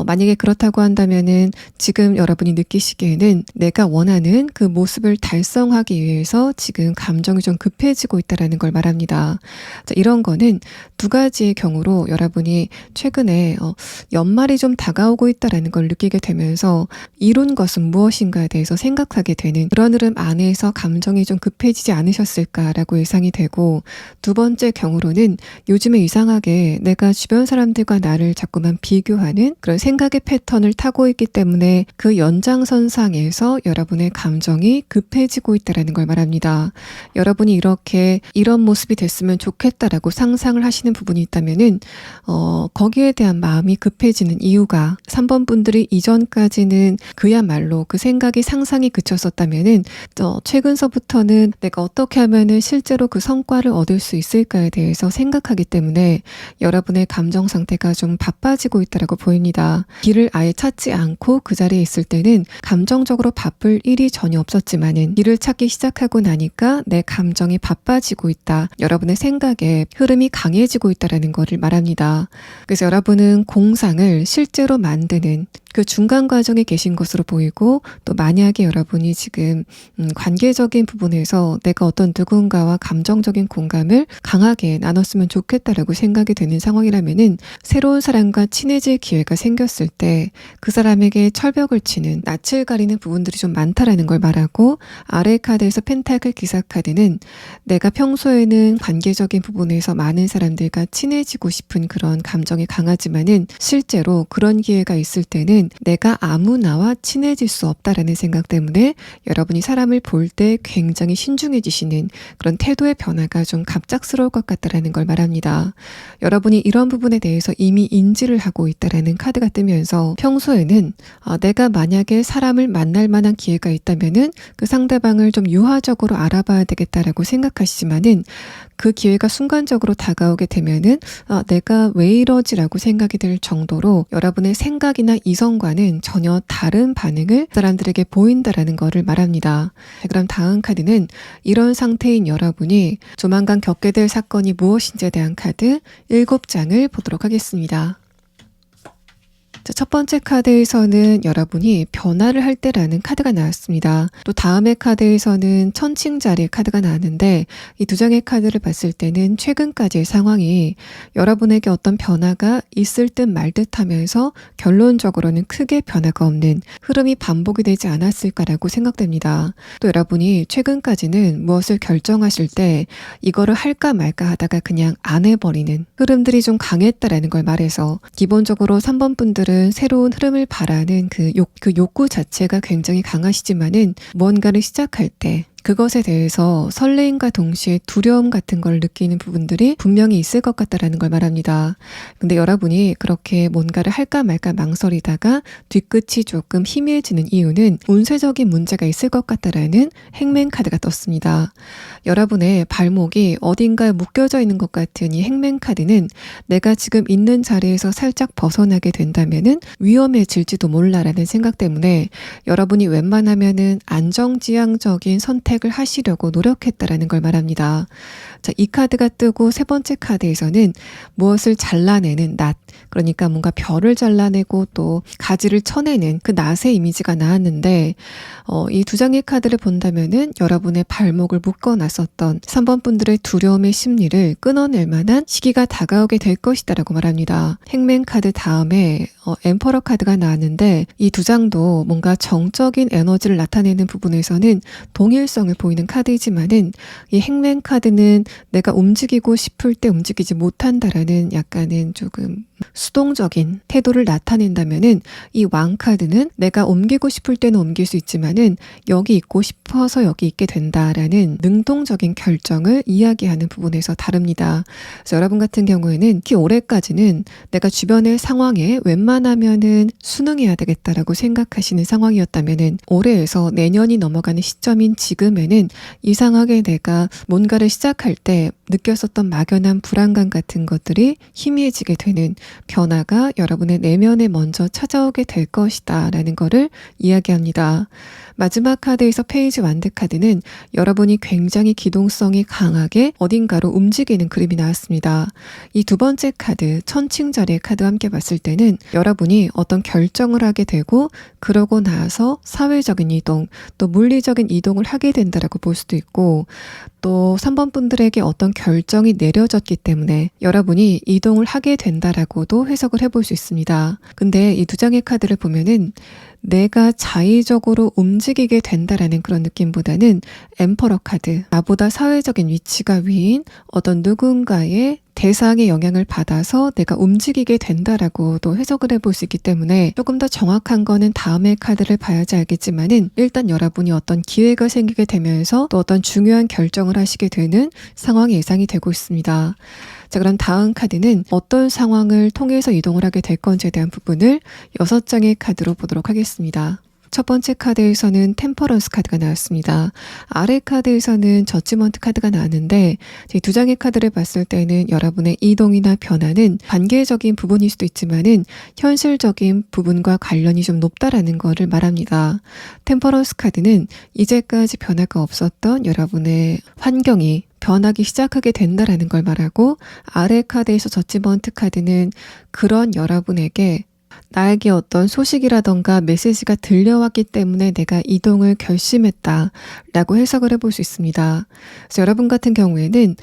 만약에 그렇다고 한다면은 지금 여러분이 느끼시기에는 내가 원하는 그 모습을 달성하기 위해서 지금 감정이 좀 급해지고 있다는 걸 말합니다. 자, 이런 거는 두 가지의 경우로 여러분이 최근에 연말이 좀 다가오고 있다는 걸 느끼게 되면서 이룬 것은 무엇인가에 대해서 생각하게 되는 그런 흐름 안에서 감정이 좀 급해지지 않으셨을까라고 예상이 되고, 두 번째 경우로는 요즘에 이상하게 내가 주변 사람들과 나를 자꾸만 비교하는 그런 생각의 패턴을 타고 있기 때문에 그 연장선상에서 여러분의 감정이 급해지고 있다는 걸 말합니다. 여러분이 이렇게 이런 모습이 됐으면 좋겠다라고 상상을 하시는 부분이 있다면은 거기에 대한 마음이 급해지는 이유가 3번 분들이 이전까지는 그야말로 그 생각이 상상이 그쳤었다면은 최근서부터는 내가 어떻게 하면은 실제로 그 성과를 얻을 수 있을까에 대해서 생각하기 때문에 여러분의 감정 상태가 좀 바빠지고 있다라고 보입니다. 길을 아예 찾지 않고 그 자리에 있을 때는 감정적으로 바쁠 일이 전혀 없었지만은 길을 찾기 시작하고 나니까 내 감정이 바빠지고 있다. 여러분의 생각에 흐름이 강해지고 있다는 것을 말합니다. 그래서 여러분은 공상을 실제로 만드는 그 중간 과정에 계신 것으로 보이고, 또 만약에 여러분이 지금 관계적인 부분에서 내가 어떤 누군가와 감정적인 공감을 강하게 나눴으면 좋겠다라고 생각이 되는 상황이라면은 새로운 사람과 친해질 기회가 생겼을 때 그 사람에게 철벽을 치는, 낯을 가리는 부분들이 좀 많다라는 걸 말하고, 아래 카드에서 펜타클 기사 카드는 내가 평소에는 관계적인 부분에서 많은 사람들과 친해지고 싶은 그런 감정이 강하지만은 실제로 그런 기회가 있을 때는 보다는 내가 아무나와 친해질 수 없다라는 생각 때문에 여러분이 사람을 볼 때 굉장히 신중해지시는 그런 태도의 변화가 좀 갑작스러울 것 같다라는 걸 말합니다. 여러분이 이런 부분에 대해서 이미 인지를 하고 있다라는 카드가 뜨면서 평소에는 내가 만약에 사람을 만날 만한 기회가 있다면은 그 상대방을 좀 유화적으로 알아봐야 되겠다라고 생각하시지만은 그 기회가 순간적으로 다가오게 되면은 내가 왜 이러지라고 생각이 들 정도로 여러분의 생각이나 이성과는 전혀 다른 반응을 사람들에게 보인다라는 것을 말합니다. 그럼 다음 카드는 이런 상태인 여러분이 조만간 겪게 될 사건이 무엇인지에 대한 카드 7장을 보도록 하겠습니다. 자, 첫 번째 카드에서는 여러분이 변화를 할 때라는 카드가 나왔습니다. 또 다음의 카드에서는 천칭자리의 카드가 나왔는데 이 두 장의 카드를 봤을 때는 최근까지의 상황이 여러분에게 어떤 변화가 있을 듯 말 듯 하면서 결론적으로는 크게 변화가 없는 흐름이 반복이 되지 않았을까라고 생각됩니다. 또 여러분이 최근까지는 무엇을 결정하실 때 이거를 할까 말까 하다가 그냥 안 해버리는 흐름들이 좀 강했다라는 걸 말해서 기본적으로 3번 분들은 새로운 흐름을 바라는 그 욕구 자체가 굉장히 강하시지만은 무언가를 시작할 때 그것에 대해서 설레임과 동시에 두려움 같은 걸 느끼는 부분들이 분명히 있을 것 같다라는 걸 말합니다. 근데 여러분이 그렇게 뭔가를 할까 말까 망설이다가 뒤끝이 조금 희미해지는 이유는 운세적인 문제가 있을 것 같다라는 행맨 카드가 떴습니다. 여러분의 발목이 어딘가에 묶여져 있는 것 같은 이 행맨 카드는 내가 지금 있는 자리에서 살짝 벗어나게 된다면은 위험해질지도 몰라라는 생각 때문에 여러분이 웬만하면은 안정지향적인 선택을 하시려고 노력했다라는 걸 말합니다. 자, 이 카드가 뜨고 세 번째 카드에서는 무엇을 잘라내는 낫, 그러니까 뭔가 별을 잘라내고 또 가지를 쳐내는 그 낫의 이미지가 나왔는데 이 두 장의 카드를 본다면은 여러분의 발목을 묶어놨었던 3번 분들의 두려움의 심리를 끊어낼 만한 시기가 다가오게 될 것이다라고 말합니다. 행맨 카드 다음에 엠퍼러 카드가 나왔는데 이 두 장도 뭔가 정적인 에너지를 나타내는 부분에서는 동일성을 보이는 카드이지만은 이 행맨 카드는 내가 움직이고 싶을 때 움직이지 못한다라는 약간은 조금 수동적인 태도를 나타낸다면은 이 왕 카드는 내가 옮기고 싶을 때는 옮길 수 있지만은 여기 있고 싶어서 여기 있게 된다라는 능동적인 결정을 이야기하는 부분에서 다릅니다. 그래서 여러분 같은 경우에는 특히 올해까지는 내가 주변의 상황에 웬만하면은 순응해야 되겠다라고 생각하시는 상황이었다면은 올해에서 내년이 넘어가는 시점인 지금에는 이상하게 내가 뭔가를 시작할 때 느꼈었던 막연한 불안감 같은 것들이 희미해지게 되는 변화가 여러분의 내면에 먼저 찾아오게 될 것이다 라는 거를 이야기합니다. 마지막 카드에서 페이지 완드 카드는 여러분이 굉장히 기동성이 강하게 어딘가로 움직이는 그림이 나왔습니다. 이 두 번째 카드, 천칭자리의 카드와 함께 봤을 때는 여러분이 어떤 결정을 하게 되고 그러고 나서 사회적인 이동, 또 물리적인 이동을 하게 된다라고 볼 수도 있고 또 3번 분들에게 어떤 결정이 내려졌기 때문에 여러분이 이동을 하게 된다라고도 해석을 해볼 수 있습니다. 근데 이 두 장의 카드를 보면은 내가 자의적으로 움직이게 된다라는 그런 느낌보다는 엠퍼러 카드, 나보다 사회적인 위치가 위인 어떤 누군가의 대상의 영향을 받아서 내가 움직이게 된다라고도 해석을 해볼 수 있기 때문에 조금 더 정확한 거는 다음의 카드를 봐야지 알겠지만은 일단 여러분이 어떤 기회가 생기게 되면서 또 어떤 중요한 결정을 하시게 되는 상황이 예상이 되고 있습니다. 자, 그럼 다음 카드는 어떤 상황을 통해서 이동을 하게 될 건지에 대한 부분을 6장의 카드로 보도록 하겠습니다. 첫 번째 카드에서는 템퍼런스 카드가 나왔습니다. 아래 카드에서는 저지먼트 카드가 나왔는데 이 두 장의 카드를 봤을 때는 여러분의 이동이나 변화는 관계적인 부분일 수도 있지만은 현실적인 부분과 관련이 좀 높다라는 거를 말합니다. 템퍼런스 카드는 이제까지 변화가 없었던 여러분의 환경이 변하기 시작하게 된다라는 걸 말하고 아래 카드에서 저지먼트 카드는 그런 여러분에게 나에게 어떤 소식이라던가 메시지가 들려왔기 때문에 내가 이동을 결심했다라고 해석을 해볼 수 있습니다. 그래서 여러분 같은 경우에는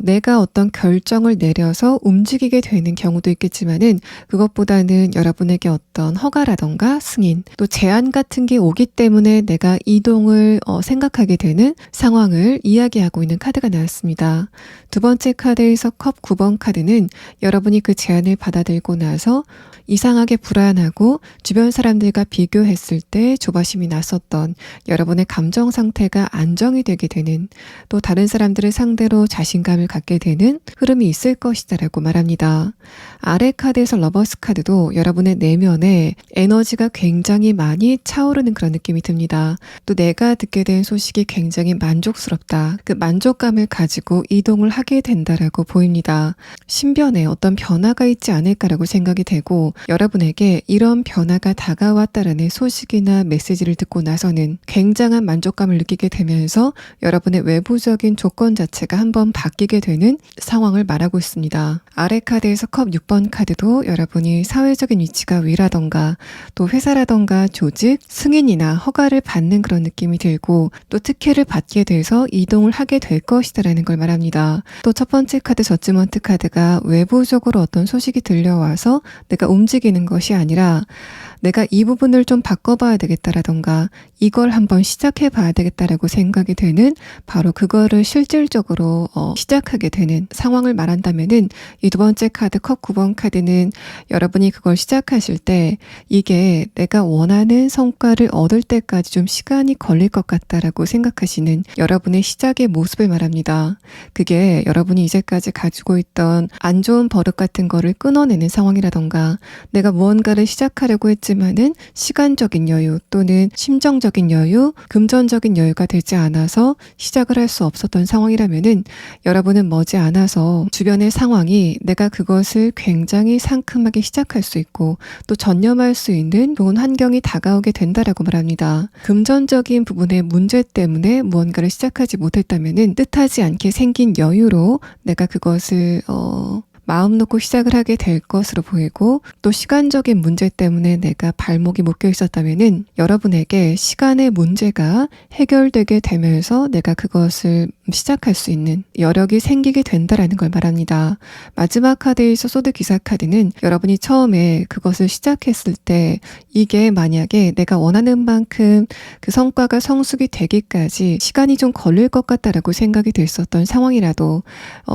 내가 어떤 결정을 내려서 움직이게 되는 경우도 있겠지만은 그것보다는 여러분에게 어떤 허가라던가 승인 또 제안 같은 게 오기 때문에 내가 이동을 생각하게 되는 상황을 이야기하고 있는 카드가 나왔습니다. 두 번째 카드에서 컵 9번 카드는 여러분이 그 제안을 받아들고 나서 이상 이상하게 불안하고 주변 사람들과 비교했을 때 조바심이 났었던 여러분의 감정 상태가 안정이 되게 되는, 또 다른 사람들을 상대로 자신감을 갖게 되는 흐름이 있을 것이다라고 말합니다. 아래 카드에서 러버스 카드도 여러분의 내면에 에너지가 굉장히 많이 차오르는 그런 느낌이 듭니다. 또 내가 듣게 된 소식이 굉장히 만족스럽다. 그 만족감을 가지고 이동을 하게 된다라고 보입니다. 신변에 어떤 변화가 있지 않을까라고 생각이 되고, 여러분에게 이런 변화가 다가왔다라는 소식이나 메시지를 듣고 나서는 굉장한 만족감을 느끼게 되면서 여러분의 외부적인 조건 자체가 한번 바뀌게 되는 상황을 말하고 있습니다. 아래 카드에서 컵 6번 카드도 여러분이 사회적인 위치가 위라던가 또 회사라던가 조직, 승인이나 허가를 받는 그런 느낌이 들고, 또 특혜를 받게 돼서 이동을 하게 될 것이다라는 걸 말합니다. 또 첫 번째 카드 저지먼트 카드가 외부적으로 어떤 소식이 들려와서 내가 움직이는 것이 아니라 내가 이 부분을 좀 바꿔봐야 되겠다라던가 이걸 한번 시작해 봐야 되겠다라고 생각이 되는, 바로 그거를 실질적으로 시작하게 되는 상황을 말한다면은, 이 두 번째 카드 컵 9번 카드는 여러분이 그걸 시작하실 때 이게 내가 원하는 성과를 얻을 때까지 좀 시간이 걸릴 것 같다라고 생각하시는 여러분의 시작의 모습을 말합니다. 그게 여러분이 이제까지 가지고 있던 안 좋은 버릇 같은 거를 끊어내는 상황이라던가, 내가 무언가를 시작하려고 했지만은 시간적인 여유 또는 심정적인 여유, 금전적인 여유가 되지 않아서 시작을 할 수 없었던 상황이라면은, 여러분은 머지않아서 주변의 상황이 내가 그것을 굉장히 상큼하게 시작할 수 있고 또 전념할 수 있는 좋은 환경이 다가오게 된다라고 말합니다. 금전적인 부분의 문제 때문에 무언가를 시작하지 못했다면은 뜻하지 않게 생긴 여유로 내가 그것을 마음 놓고 시작을 하게 될 것으로 보이고, 또 시간적인 문제 때문에 내가 발목이 묶여 있었다면은 여러분에게 시간의 문제가 해결되게 되면서 내가 그것을 시작할 수 있는 여력이 생기게 된다라는 걸 말합니다. 마지막 카드에서 소드 기사 카드는 여러분이 처음에 그것을 시작했을 때 이게 만약에 내가 원하는 만큼 그 성과가 성숙이 되기까지 시간이 좀 걸릴 것 같다라고 생각이 됐었던 상황이라도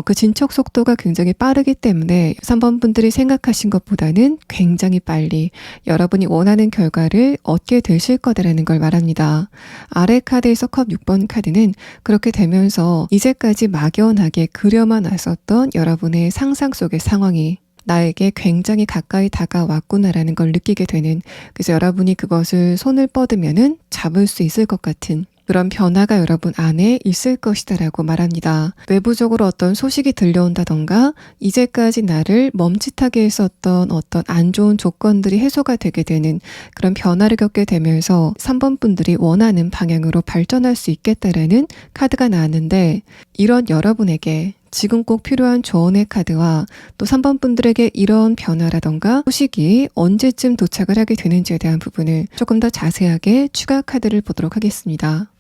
그 진척 속도가 굉장히 빠르기 때문에 3번 분들이 생각하신 것보다는 굉장히 빨리 여러분이 원하는 결과를 얻게 되실 거다라는 걸 말합니다. 아래 카드에서 컵 6번 카드는 그렇게 되면서 이제까지 막연하게 그려만 왔었던 여러분의 상상 속의 상황이 나에게 굉장히 가까이 다가왔구나라는 걸 느끼게 되는, 그래서 여러분이 그것을 손을 뻗으면은 잡을 수 있을 것 같은 그런 변화가 여러분 안에 있을 것이다라고 말합니다. 외부적으로 어떤 소식이 들려온다던가 이제까지 나를 멈칫하게 했었던 어떤 안 좋은 조건들이 해소가 되게 되는 그런 변화를 겪게 되면서 3번 분들이 원하는 방향으로 발전할 수 있겠다라는 카드가 나왔는데, 이런 여러분에게 지금 꼭 필요한 조언의 카드와 또 3번 분들에게 이런 변화라던가 소식이 언제쯤 도착을 하게 되는지에 대한 부분을 조금 더 자세하게 추가 카드를 보도록 하겠습니다.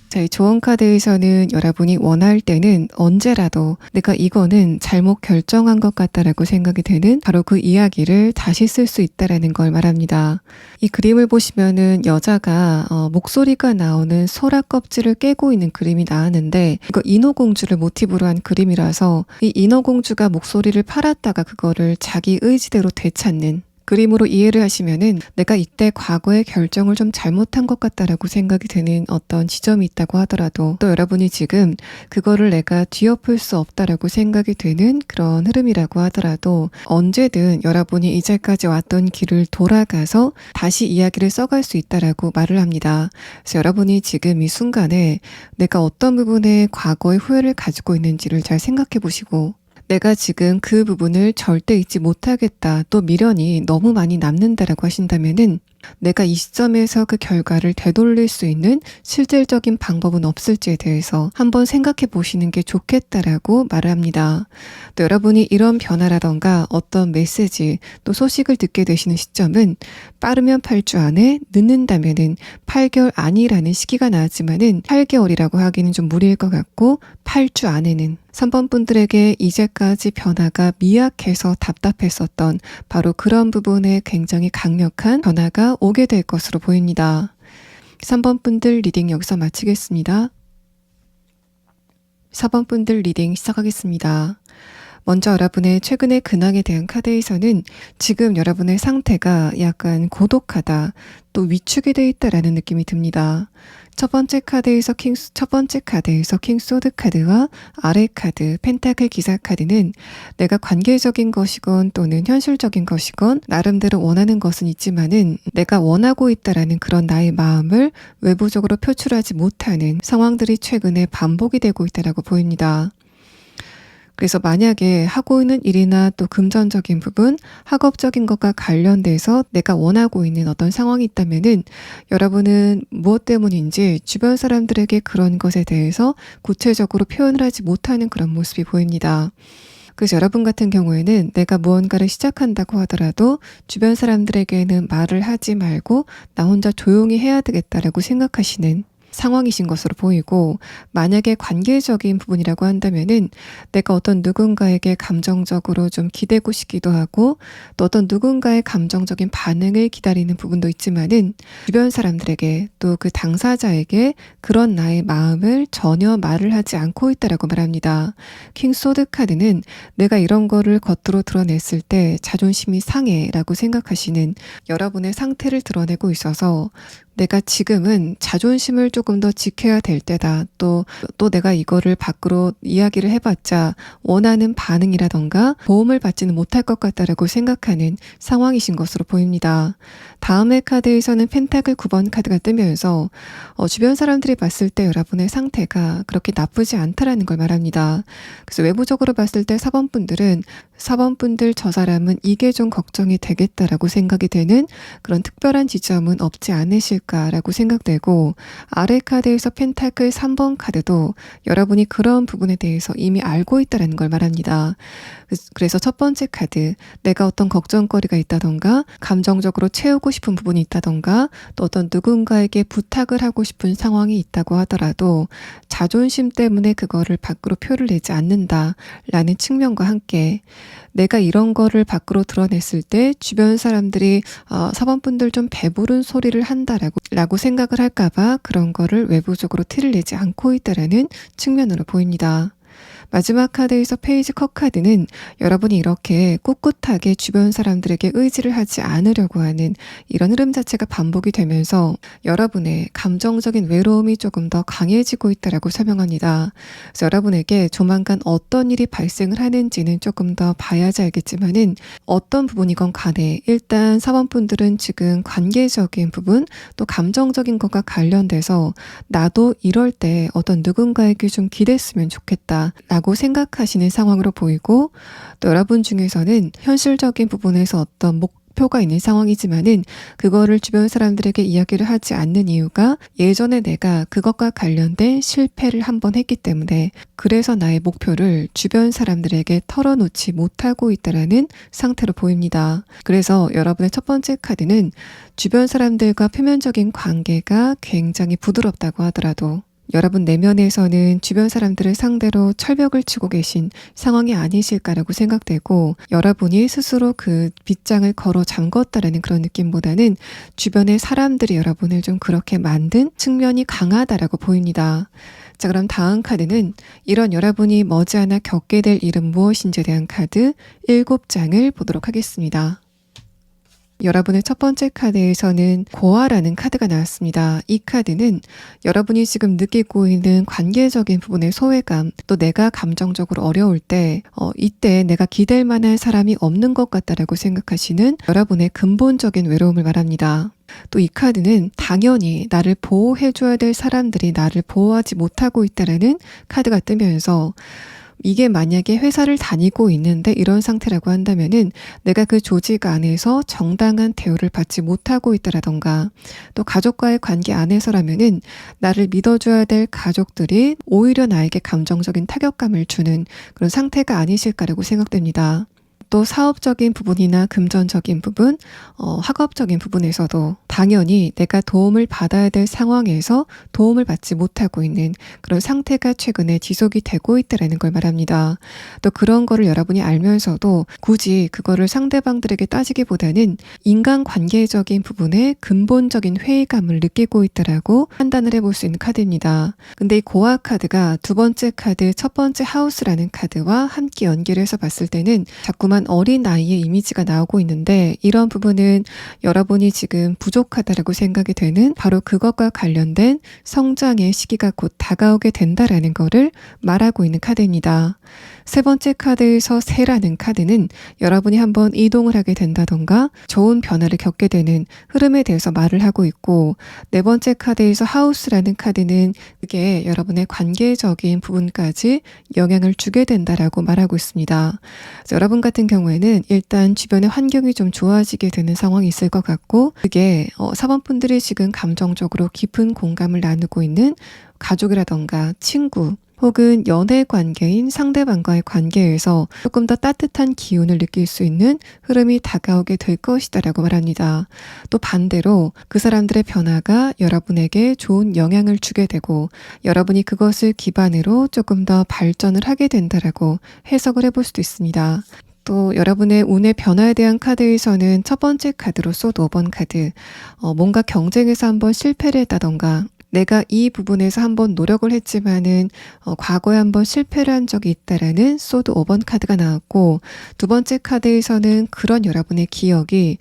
자, 이 조언 카드에서는 여러분이 원할 때는 언제라도 내가 이거는 잘못 결정한 것 같다라고 생각이 되는 바로 그 이야기를 다시 쓸 수 있다라는 걸 말합니다. 이 그림을 보시면은 여자가 목소리가 나오는 소라 껍질을 깨고 있는 그림이 나왔는데, 이거 인어공주를 모티브로 한 그림이라서 이 인어공주가 목소리를 팔았다가 그거를 자기 의지대로 되찾는 그림으로 이해를 하시면은 내가 이때 과거의 결정을 좀 잘못한 것 같다라고 생각이 드는 어떤 지점이 있다고 하더라도, 또 여러분이 지금 그거를 내가 뒤엎을 수 없다라고 생각이 되는 그런 흐름이라고 하더라도 언제든 여러분이 이제까지 왔던 길을 돌아가서 다시 이야기를 써갈 수 있다라고 말을 합니다. 그래서 여러분이 지금 이 순간에 내가 어떤 부분에 과거의 후회를 가지고 있는지를 잘 생각해 보시고, 내가 지금 그 부분을 절대 잊지 못하겠다, 또 미련이 너무 많이 남는다라고 하신다면은 내가 이 시점에서 그 결과를 되돌릴 수 있는 실질적인 방법은 없을지에 대해서 한번 생각해 보시는 게 좋겠다라고 말을 합니다. 또 여러분이 이런 변화라던가 어떤 메시지 또 소식을 듣게 되시는 시점은 빠르면 8주 안에, 늦는다면은 8개월 안이라는 시기가 나왔지만은 8개월이라고 하기는 좀 무리일 것 같고 8주 안에는 3번 분들에게 이제까지 변화가 미약해서 답답했었던 바로 그런 부분에 굉장히 강력한 변화가 오게 될 것으로 보입니다. 3번 분들 리딩 여기서 마치겠습니다. 4번 분들 리딩 시작하겠습니다. 먼저 여러분의 최근의 근황에 대한 카드에서는 지금 여러분의 상태가 약간 고독하다, 또 위축이 돼 있다라는 느낌이 듭니다. 첫 번째 카드에서 킹 소드 카드와 아래 카드 펜타클 기사 카드는 내가 관계적인 것이건 또는 현실적인 것이건 나름대로 원하는 것은 있지만은 내가 원하고 있다라는 그런 나의 마음을 외부적으로 표출하지 못하는 상황들이 최근에 반복이 되고 있다라고 보입니다. 그래서 만약에 하고 있는 일이나 또 금전적인 부분, 학업적인 것과 관련돼서 내가 원하고 있는 어떤 상황이 있다면은 여러분은 무엇 때문인지 주변 사람들에게 그런 것에 대해서 구체적으로 표현을 하지 못하는 그런 모습이 보입니다. 그래서 여러분 같은 경우에는 내가 무언가를 시작한다고 하더라도 주변 사람들에게는 말을 하지 말고 나 혼자 조용히 해야 되겠다라고 생각하시는 상황이신 것으로 보이고, 만약에 관계적인 부분이라고 한다면은 내가 어떤 누군가에게 감정적으로 좀 기대고 싶기도 하고 또 어떤 누군가의 감정적인 반응을 기다리는 부분도 있지만은 주변 사람들에게 또 그 당사자에게 그런 나의 마음을 전혀 말을 하지 않고 있다라고 말합니다. 킹 소드 카드는 내가 이런 거를 겉으로 드러냈을 때 자존심이 상해라고 생각하시는 여러분의 상태를 드러내고 있어서 내가 지금은 자존심을 조금 더 지켜야 될 때다. 또 내가 이거를 밖으로 이야기를 해봤자 원하는 반응이라던가 도움을 받지는 못할 것 같다라고 생각하는 상황이신 것으로 보입니다. 다음의 카드에서는 펜타클 9번 카드가 뜨면서 주변 사람들이 봤을 때 여러분의 상태가 그렇게 나쁘지 않다라는 걸 말합니다. 그래서 외부적으로 봤을 때 4번 분들 저 사람은 이게 좀 걱정이 되겠다라고 생각이 되는 그런 특별한 지점은 없지 않으실까라고 생각되고, 아래 카드에서 펜타클 3번 카드도 여러분이 그런 부분에 대해서 이미 알고 있다는 걸 말합니다. 그래서 첫 번째 카드, 내가 어떤 걱정거리가 있다던가 감정적으로 채우고 싶은 부분이 있다던가 또 어떤 누군가에게 부탁을 하고 싶은 상황이 있다고 하더라도 자존심 때문에 그거를 밖으로 표를 내지 않는다라는 측면과 함께 내가 이런 거를 밖으로 드러냈을 때 주변 사람들이 4번 분들 좀 배부른 소리를 한다라고 생각을 할까봐 그런 거를 외부적으로 티를 내지 않고 있다라는 측면으로 보입니다. 마지막 카드에서 페이지 컵 카드는 여러분이 이렇게 꿋꿋하게 주변 사람들에게 의지를 하지 않으려고 하는 이런 흐름 자체가 반복이 되면서 여러분의 감정적인 외로움이 조금 더 강해지고 있다라고 설명합니다. 그래서 여러분에게 조만간 어떤 일이 발생을 하는지는 조금 더 봐야지 알겠지만은 어떤 부분이건 간에 일단 4번 분들은 지금 관계적인 부분 또 감정적인 것과 관련돼서 나도 이럴 때 어떤 누군가에게 좀 기댔으면 좋겠다 라고 생각하시는 상황으로 보이고, 또 여러분 중에서는 현실적인 부분에서 어떤 목표가 있는 상황이지만은 그거를 주변 사람들에게 이야기를 하지 않는 이유가 예전에 내가 그것과 관련된 실패를 한번 했기 때문에 그래서 나의 목표를 주변 사람들에게 털어놓지 못하고 있다라는 상태로 보입니다. 그래서 여러분의 첫 번째 카드는 주변 사람들과 표면적인 관계가 굉장히 부드럽다고 하더라도 여러분 내면에서는 주변 사람들을 상대로 철벽을 치고 계신 상황이 아니실까라고 생각되고, 여러분이 스스로 그 빗장을 걸어 잠궜다라는 그런 느낌보다는 주변의 사람들이 여러분을 좀 그렇게 만든 측면이 강하다라고 보입니다. 자, 그럼 다음 카드는 이런 여러분이 머지않아 겪게 될 일은 무엇인지에 대한 카드 7장을 보도록 하겠습니다. 여러분의 첫 번째 카드에서는 고아라는 카드가 나왔습니다. 이 카드는 여러분이 지금 느끼고 있는 관계적인 부분의 소외감, 또 내가 감정적으로 어려울 때 이때 내가 기댈 만한 사람이 없는 것 같다라고 생각하시는 여러분의 근본적인 외로움을 말합니다. 또 이 카드는 당연히 나를 보호해줘야 될 사람들이 나를 보호하지 못하고 있다라는 카드가 뜨면서 이게 만약에 회사를 다니고 있는데 이런 상태라고 한다면은 내가 그 조직 안에서 정당한 대우를 받지 못하고 있다라던가, 또 가족과의 관계 안에서라면은 나를 믿어줘야 될 가족들이 오히려 나에게 감정적인 타격감을 주는 그런 상태가 아니실까라고 생각됩니다. 또 사업적인 부분이나 금전적인 부분, 학업적인 부분에서도 당연히 내가 도움을 받아야 될 상황에서 도움을 받지 못하고 있는 그런 상태가 최근에 지속이 되고 있다는 걸 말합니다. 또 그런 거를 여러분이 알면서도 굳이 그거를 상대방들에게 따지기보다는 인간관계적인 부분에 근본적인 회의감을 느끼고 있다라고 판단을 해볼 수 있는 카드입니다. 근데 이 고아 카드가 두 번째 카드, 첫 번째 하우스라는 카드와 함께 연결을 해서 봤을 때는 자꾸만 어린 아이의 이미지가 나오고 있는데, 이런 부분은 여러분이 지금 부족하다라고 생각이 되는 바로 그것과 관련된 성장의 시기가 곧 다가오게 된다라는 거를 말하고 있는 카드입니다. 세 번째 카드에서 새라는 카드는 여러분이 한번 이동을 하게 된다던가 좋은 변화를 겪게 되는 흐름에 대해서 말을 하고 있고, 네 번째 카드에서 하우스라는 카드는 그게 여러분의 관계적인 부분까지 영향을 주게 된다라고 말하고 있습니다. 그래서 여러분 같은 경우에는 일단 주변의 환경이 좀 좋아지게 되는 상황이 있을 것 같고, 그게 사원분들이 지금 감정적으로 깊은 공감을 나누고 있는 가족이라던가 친구, 혹은 연애 관계인 상대방과의 관계에서 조금 더 따뜻한 기운을 느낄 수 있는 흐름이 다가오게 될 것이다라고 말합니다. 또 반대로 그 사람들의 변화가 여러분에게 좋은 영향을 주게 되고, 여러분이 그것을 기반으로 조금 더 발전을 하게 된다라고 해석을 해볼 수도 있습니다. 또 여러분의 운의 변화에 대한 카드에서는 첫 번째 카드로 쏘드 5번 카드, 뭔가 경쟁에서 한번 실패를 했다던가, 내가 이 부분에서 한번 노력을 했지만은 과거에 한번 실패를 한 적이 있다라는 쏘드 5번 카드가 나왔고, 두 번째 카드에서는 그런 여러분의 기억이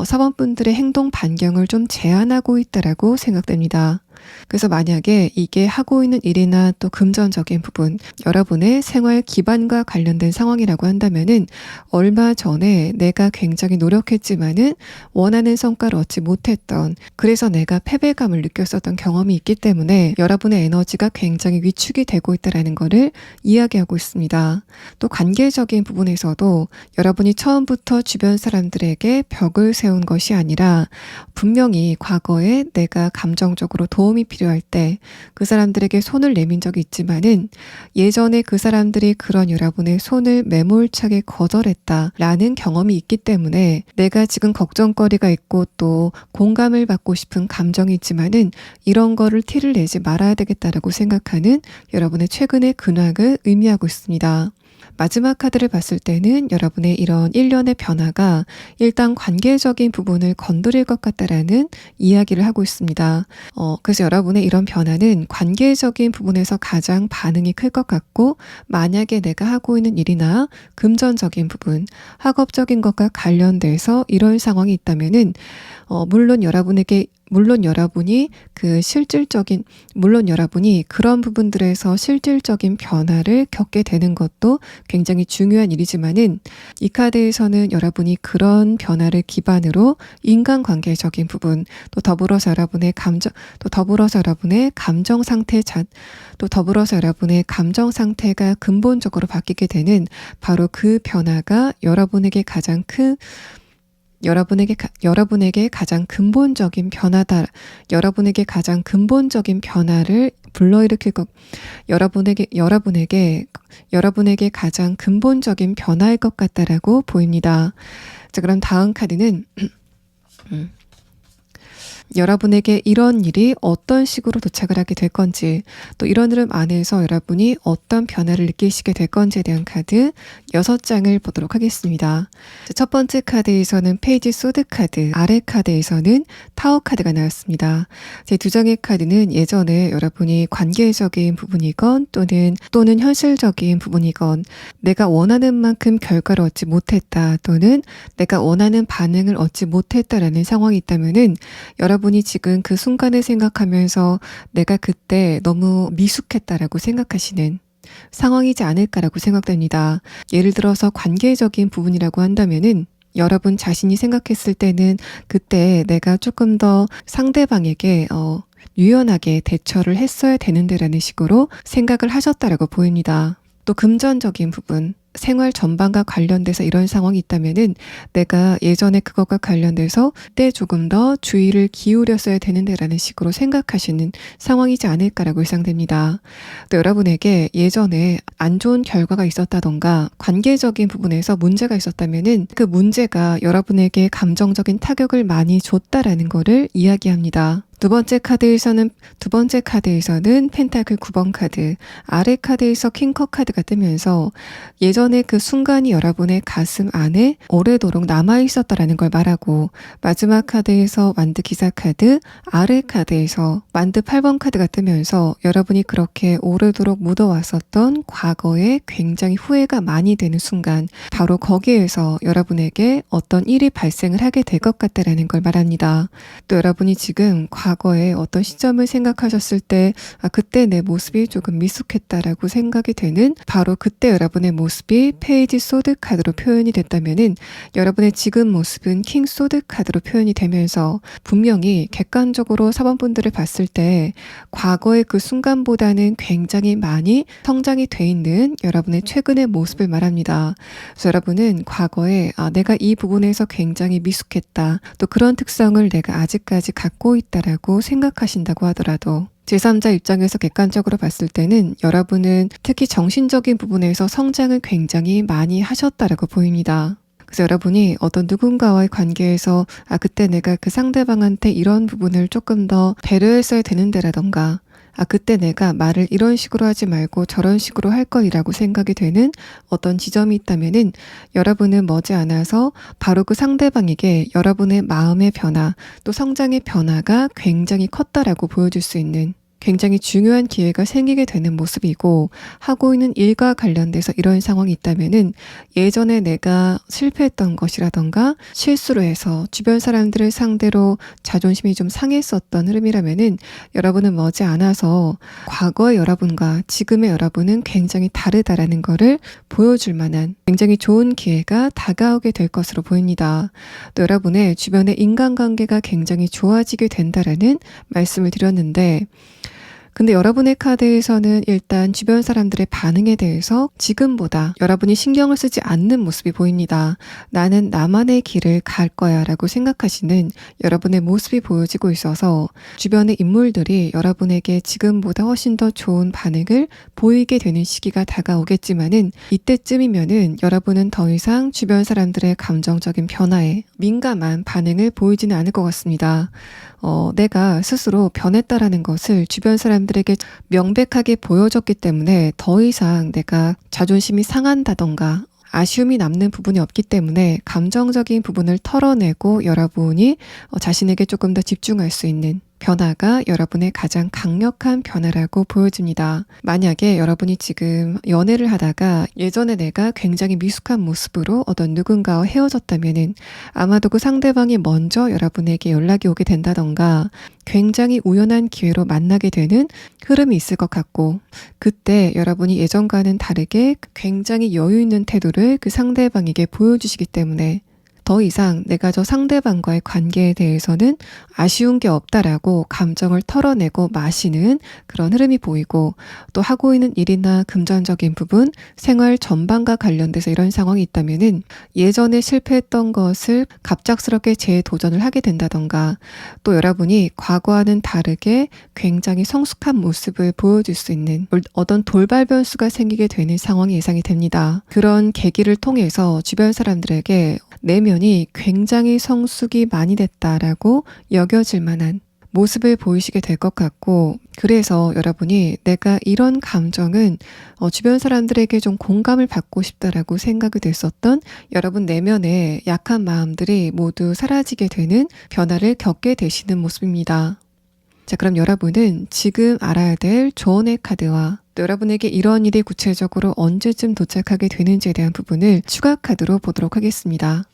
사원분들의 행동 반경을 좀 제한하고 있다라고 생각됩니다. 그래서 만약에 이게 하고 있는 일이나 또 금전적인 부분, 여러분의 생활 기반과 관련된 상황이라고 한다면은 얼마 전에 내가 굉장히 노력했지만은 원하는 성과를 얻지 못했던, 그래서 내가 패배감을 느꼈었던 경험이 있기 때문에 여러분의 에너지가 굉장히 위축이 되고 있다는 것을 이야기하고 있습니다. 또 관계적인 부분에서도 여러분이 처음부터 주변 사람들에게 벽을 세운 것이 아니라 분명히 과거에 내가 감정적으로 도움이 필요할 때 그 사람들에게 손을 내민 적이 있지만은 예전에 그 사람들이 그런 여러분의 손을 매몰차게 거절했다라는 경험이 있기 때문에 내가 지금 걱정거리가 있고 또 공감을 받고 싶은 감정이 있지만은 이런 거를 티를 내지 말아야 되겠다라고 생각하는 여러분의 최근의 근황을 의미하고 있습니다. 마지막 카드를 봤을 때는 여러분의 이런 일련의 변화가 일단 관계적인 부분을 건드릴 것 같다라는 이야기를 하고 있습니다. 그래서 여러분의 이런 변화는 관계적인 부분에서 가장 반응이 클 것 같고, 만약에 내가 하고 있는 일이나 금전적인 부분, 학업적인 것과 관련돼서 이런 상황이 있다면은 물론 여러분이 그런 부분들에서 실질적인 변화를 겪게 되는 것도 굉장히 중요한 일이지만은, 이 카드에서는 여러분이 그런 변화를 기반으로 인간관계적인 부분, 또 더불어서 여러분의 감정 상태가 근본적으로 바뀌게 되는 바로 그 변화가 여러분에게 가장 근본적인 변화다. 여러분에게 가장 근본적인 변화를 불러일으킬 것, 여러분에게 가장 근본적인 변화일 것 같다라고 보입니다. 자, 그럼 다음 카드는 여러분에게 이런 일이 어떤 식으로 도착을 하게 될 건지, 또 이런 흐름 안에서 여러분이 어떤 변화를 느끼시게 될 건지에 대한 카드 6장을 보도록 하겠습니다. 첫 번째 카드에서는 페이지 소드 카드, 아래 카드에서는 타워 카드가 나왔습니다. 제 두 장의 카드는 예전에 여러분이 관계적인 부분이건 또는 현실적인 부분이건 내가 원하는 만큼 결과를 얻지 못했다, 또는 내가 원하는 반응을 얻지 못했다라는 상황이 있다면은 여러분이 지금 그 순간을 생각하면서 내가 그때 너무 미숙했다라고 생각하시는 상황이지 않을까라고 생각됩니다. 예를 들어서 관계적인 부분이라고 한다면은 여러분 자신이 생각했을 때는 그때 내가 조금 더 상대방에게 유연하게 대처를 했어야 되는데라는 식으로 생각을 하셨다라고 보입니다. 또 금전적인 부분, 생활 전반과 관련돼서 이런 상황이 있다면은 내가 예전에 그것과 관련돼서 그때 조금 더 주의를 기울였어야 되는데라는 식으로 생각하시는 상황이지 않을까라고 예상됩니다. 또 여러분에게 예전에 안 좋은 결과가 있었다던가 관계적인 부분에서 문제가 있었다면은 그 문제가 여러분에게 감정적인 타격을 많이 줬다라는 거를 이야기합니다. 두 번째 카드에서는 펜타클 9번 카드, 아래 카드에서 킹컵 카드가 뜨면서 예전에 그 순간이 여러분의 가슴 안에 오래도록 남아있었다라는 걸 말하고, 마지막 카드에서 완드 기사 카드, 아래 카드에서 완드 8번 카드가 뜨면서 여러분이 그렇게 오래도록 묻어왔었던 과거에 굉장히 후회가 많이 되는 순간, 바로 거기에서 여러분에게 어떤 일이 발생을 하게 될 것 같다라는 걸 말합니다. 또 여러분이 지금 과거에 어떤 시점을 생각하셨을 때 그때 내 모습이 조금 미숙했다라고 생각이 되는, 바로 그때 여러분의 모습이 페이지 소드 카드로 표현이 됐다면은 여러분의 지금 모습은 킹 소드 카드로 표현이 되면서 분명히 객관적으로 사번분들을 봤을 때 과거의 그 순간보다는 굉장히 많이 성장이 돼 있는 여러분의 최근의 모습을 말합니다. 그래서 여러분은 과거에 내가 이 부분에서 굉장히 미숙했다, 또 그런 특성을 내가 아직까지 갖고 있다라고 생각하신다고 하더라도 제3자 입장에서 객관적으로 봤을 때는 여러분은 특히 정신적인 부분에서 성장을 굉장히 많이 하셨다라고 보입니다. 그래서 여러분이 어떤 누군가와의 관계에서 그때 내가 그 상대방한테 이런 부분을 조금 더 배려했어야 되는데라던가, 그때 내가 말을 이런 식으로 하지 말고 저런 식으로 할 걸이라고 생각이 되는 어떤 지점이 있다면은 여러분은 머지않아서 바로 그 상대방에게 여러분의 마음의 변화, 또 성장의 변화가 굉장히 컸다라고 보여줄 수 있는 굉장히 중요한 기회가 생기게 되는 모습이고, 하고 있는 일과 관련돼서 이런 상황이 있다면은 예전에 내가 실패했던 것이라던가 실수를 해서 주변 사람들을 상대로 자존심이 좀 상했었던 흐름이라면은 여러분은 머지않아서 과거의 여러분과 지금의 여러분은 굉장히 다르다라는 거를 보여줄 만한 굉장히 좋은 기회가 다가오게 될 것으로 보입니다. 또 여러분의 주변의 인간관계가 굉장히 좋아지게 된다라는 말씀을 드렸는데, 근데 여러분의 카드에서는 일단 주변 사람들의 반응에 대해서 지금보다 여러분이 신경을 쓰지 않는 모습이 보입니다. 나는 나만의 길을 갈 거야 라고 생각하시는 여러분의 모습이 보여지고 있어서 주변의 인물들이 여러분에게 지금보다 훨씬 더 좋은 반응을 보이게 되는 시기가 다가오겠지만은, 이때쯤이면은 여러분은 더 이상 주변 사람들의 감정적인 변화에 민감한 반응을 보이지는 않을 것 같습니다. 내가 스스로 변했다라는 것을 주변 사람들에게 명백하게 보여줬기 때문에 더 이상 내가 자존심이 상한다던가 아쉬움이 남는 부분이 없기 때문에 감정적인 부분을 털어내고 여러분이 자신에게 조금 더 집중할 수 있는 변화가 여러분의 가장 강력한 변화라고 보여집니다. 만약에 여러분이 지금 연애를 하다가 예전에 내가 굉장히 미숙한 모습으로 어떤 누군가와 헤어졌다면은 아마도 그 상대방이 먼저 여러분에게 연락이 오게 된다던가 굉장히 우연한 기회로 만나게 되는 흐름이 있을 것 같고, 그때 여러분이 예전과는 다르게 굉장히 여유 있는 태도를 그 상대방에게 보여주시기 때문에 더 이상 내가 저 상대방과의 관계에 대해서는 아쉬운 게 없다라고 감정을 털어내고 마시는 그런 흐름이 보이고, 또 하고 있는 일이나 금전적인 부분, 생활 전반과 관련돼서 이런 상황이 있다면은 예전에 실패했던 것을 갑작스럽게 재도전을 하게 된다던가, 또 여러분이 과거와는 다르게 굉장히 성숙한 모습을 보여줄 수 있는 어떤 돌발 변수가 생기게 되는 상황이 예상이 됩니다. 그런 계기를 통해서 주변 사람들에게 내면이 굉장히 성숙이 많이 됐다라고 여겨질 만한 모습을 보이시게 될 것 같고, 그래서 여러분이 내가 이런 감정은 주변 사람들에게 좀 공감을 받고 싶다라고 생각이 됐었던 여러분 내면의 약한 마음들이 모두 사라지게 되는 변화를 겪게 되시는 모습입니다. 자, 그럼 여러분은 지금 알아야 될 조언의 카드와 또 여러분에게 이런 일이 구체적으로 언제쯤 도착하게 되는지에 대한 부분을 추가 카드로 보도록 하겠습니다.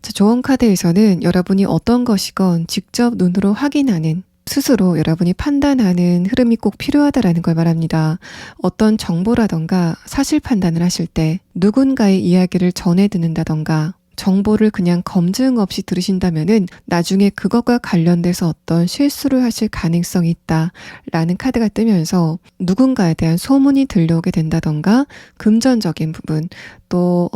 자, 조언 카드에서는 여러분이 어떤 것이건 직접 눈으로 확인하는, 스스로 여러분이 판단하는 흐름이 꼭 필요하다라는 걸 말합니다. 어떤 정보라던가 사실 판단을 하실 때 누군가의 이야기를 전해 듣는다던가 정보를 그냥 검증 없이 들으신다면은 나중에 그것과 관련돼서 어떤 실수를 하실 가능성이 있다라는 카드가 뜨면서 누군가에 대한 소문이 들려오게 된다던가 금전적인 부분 또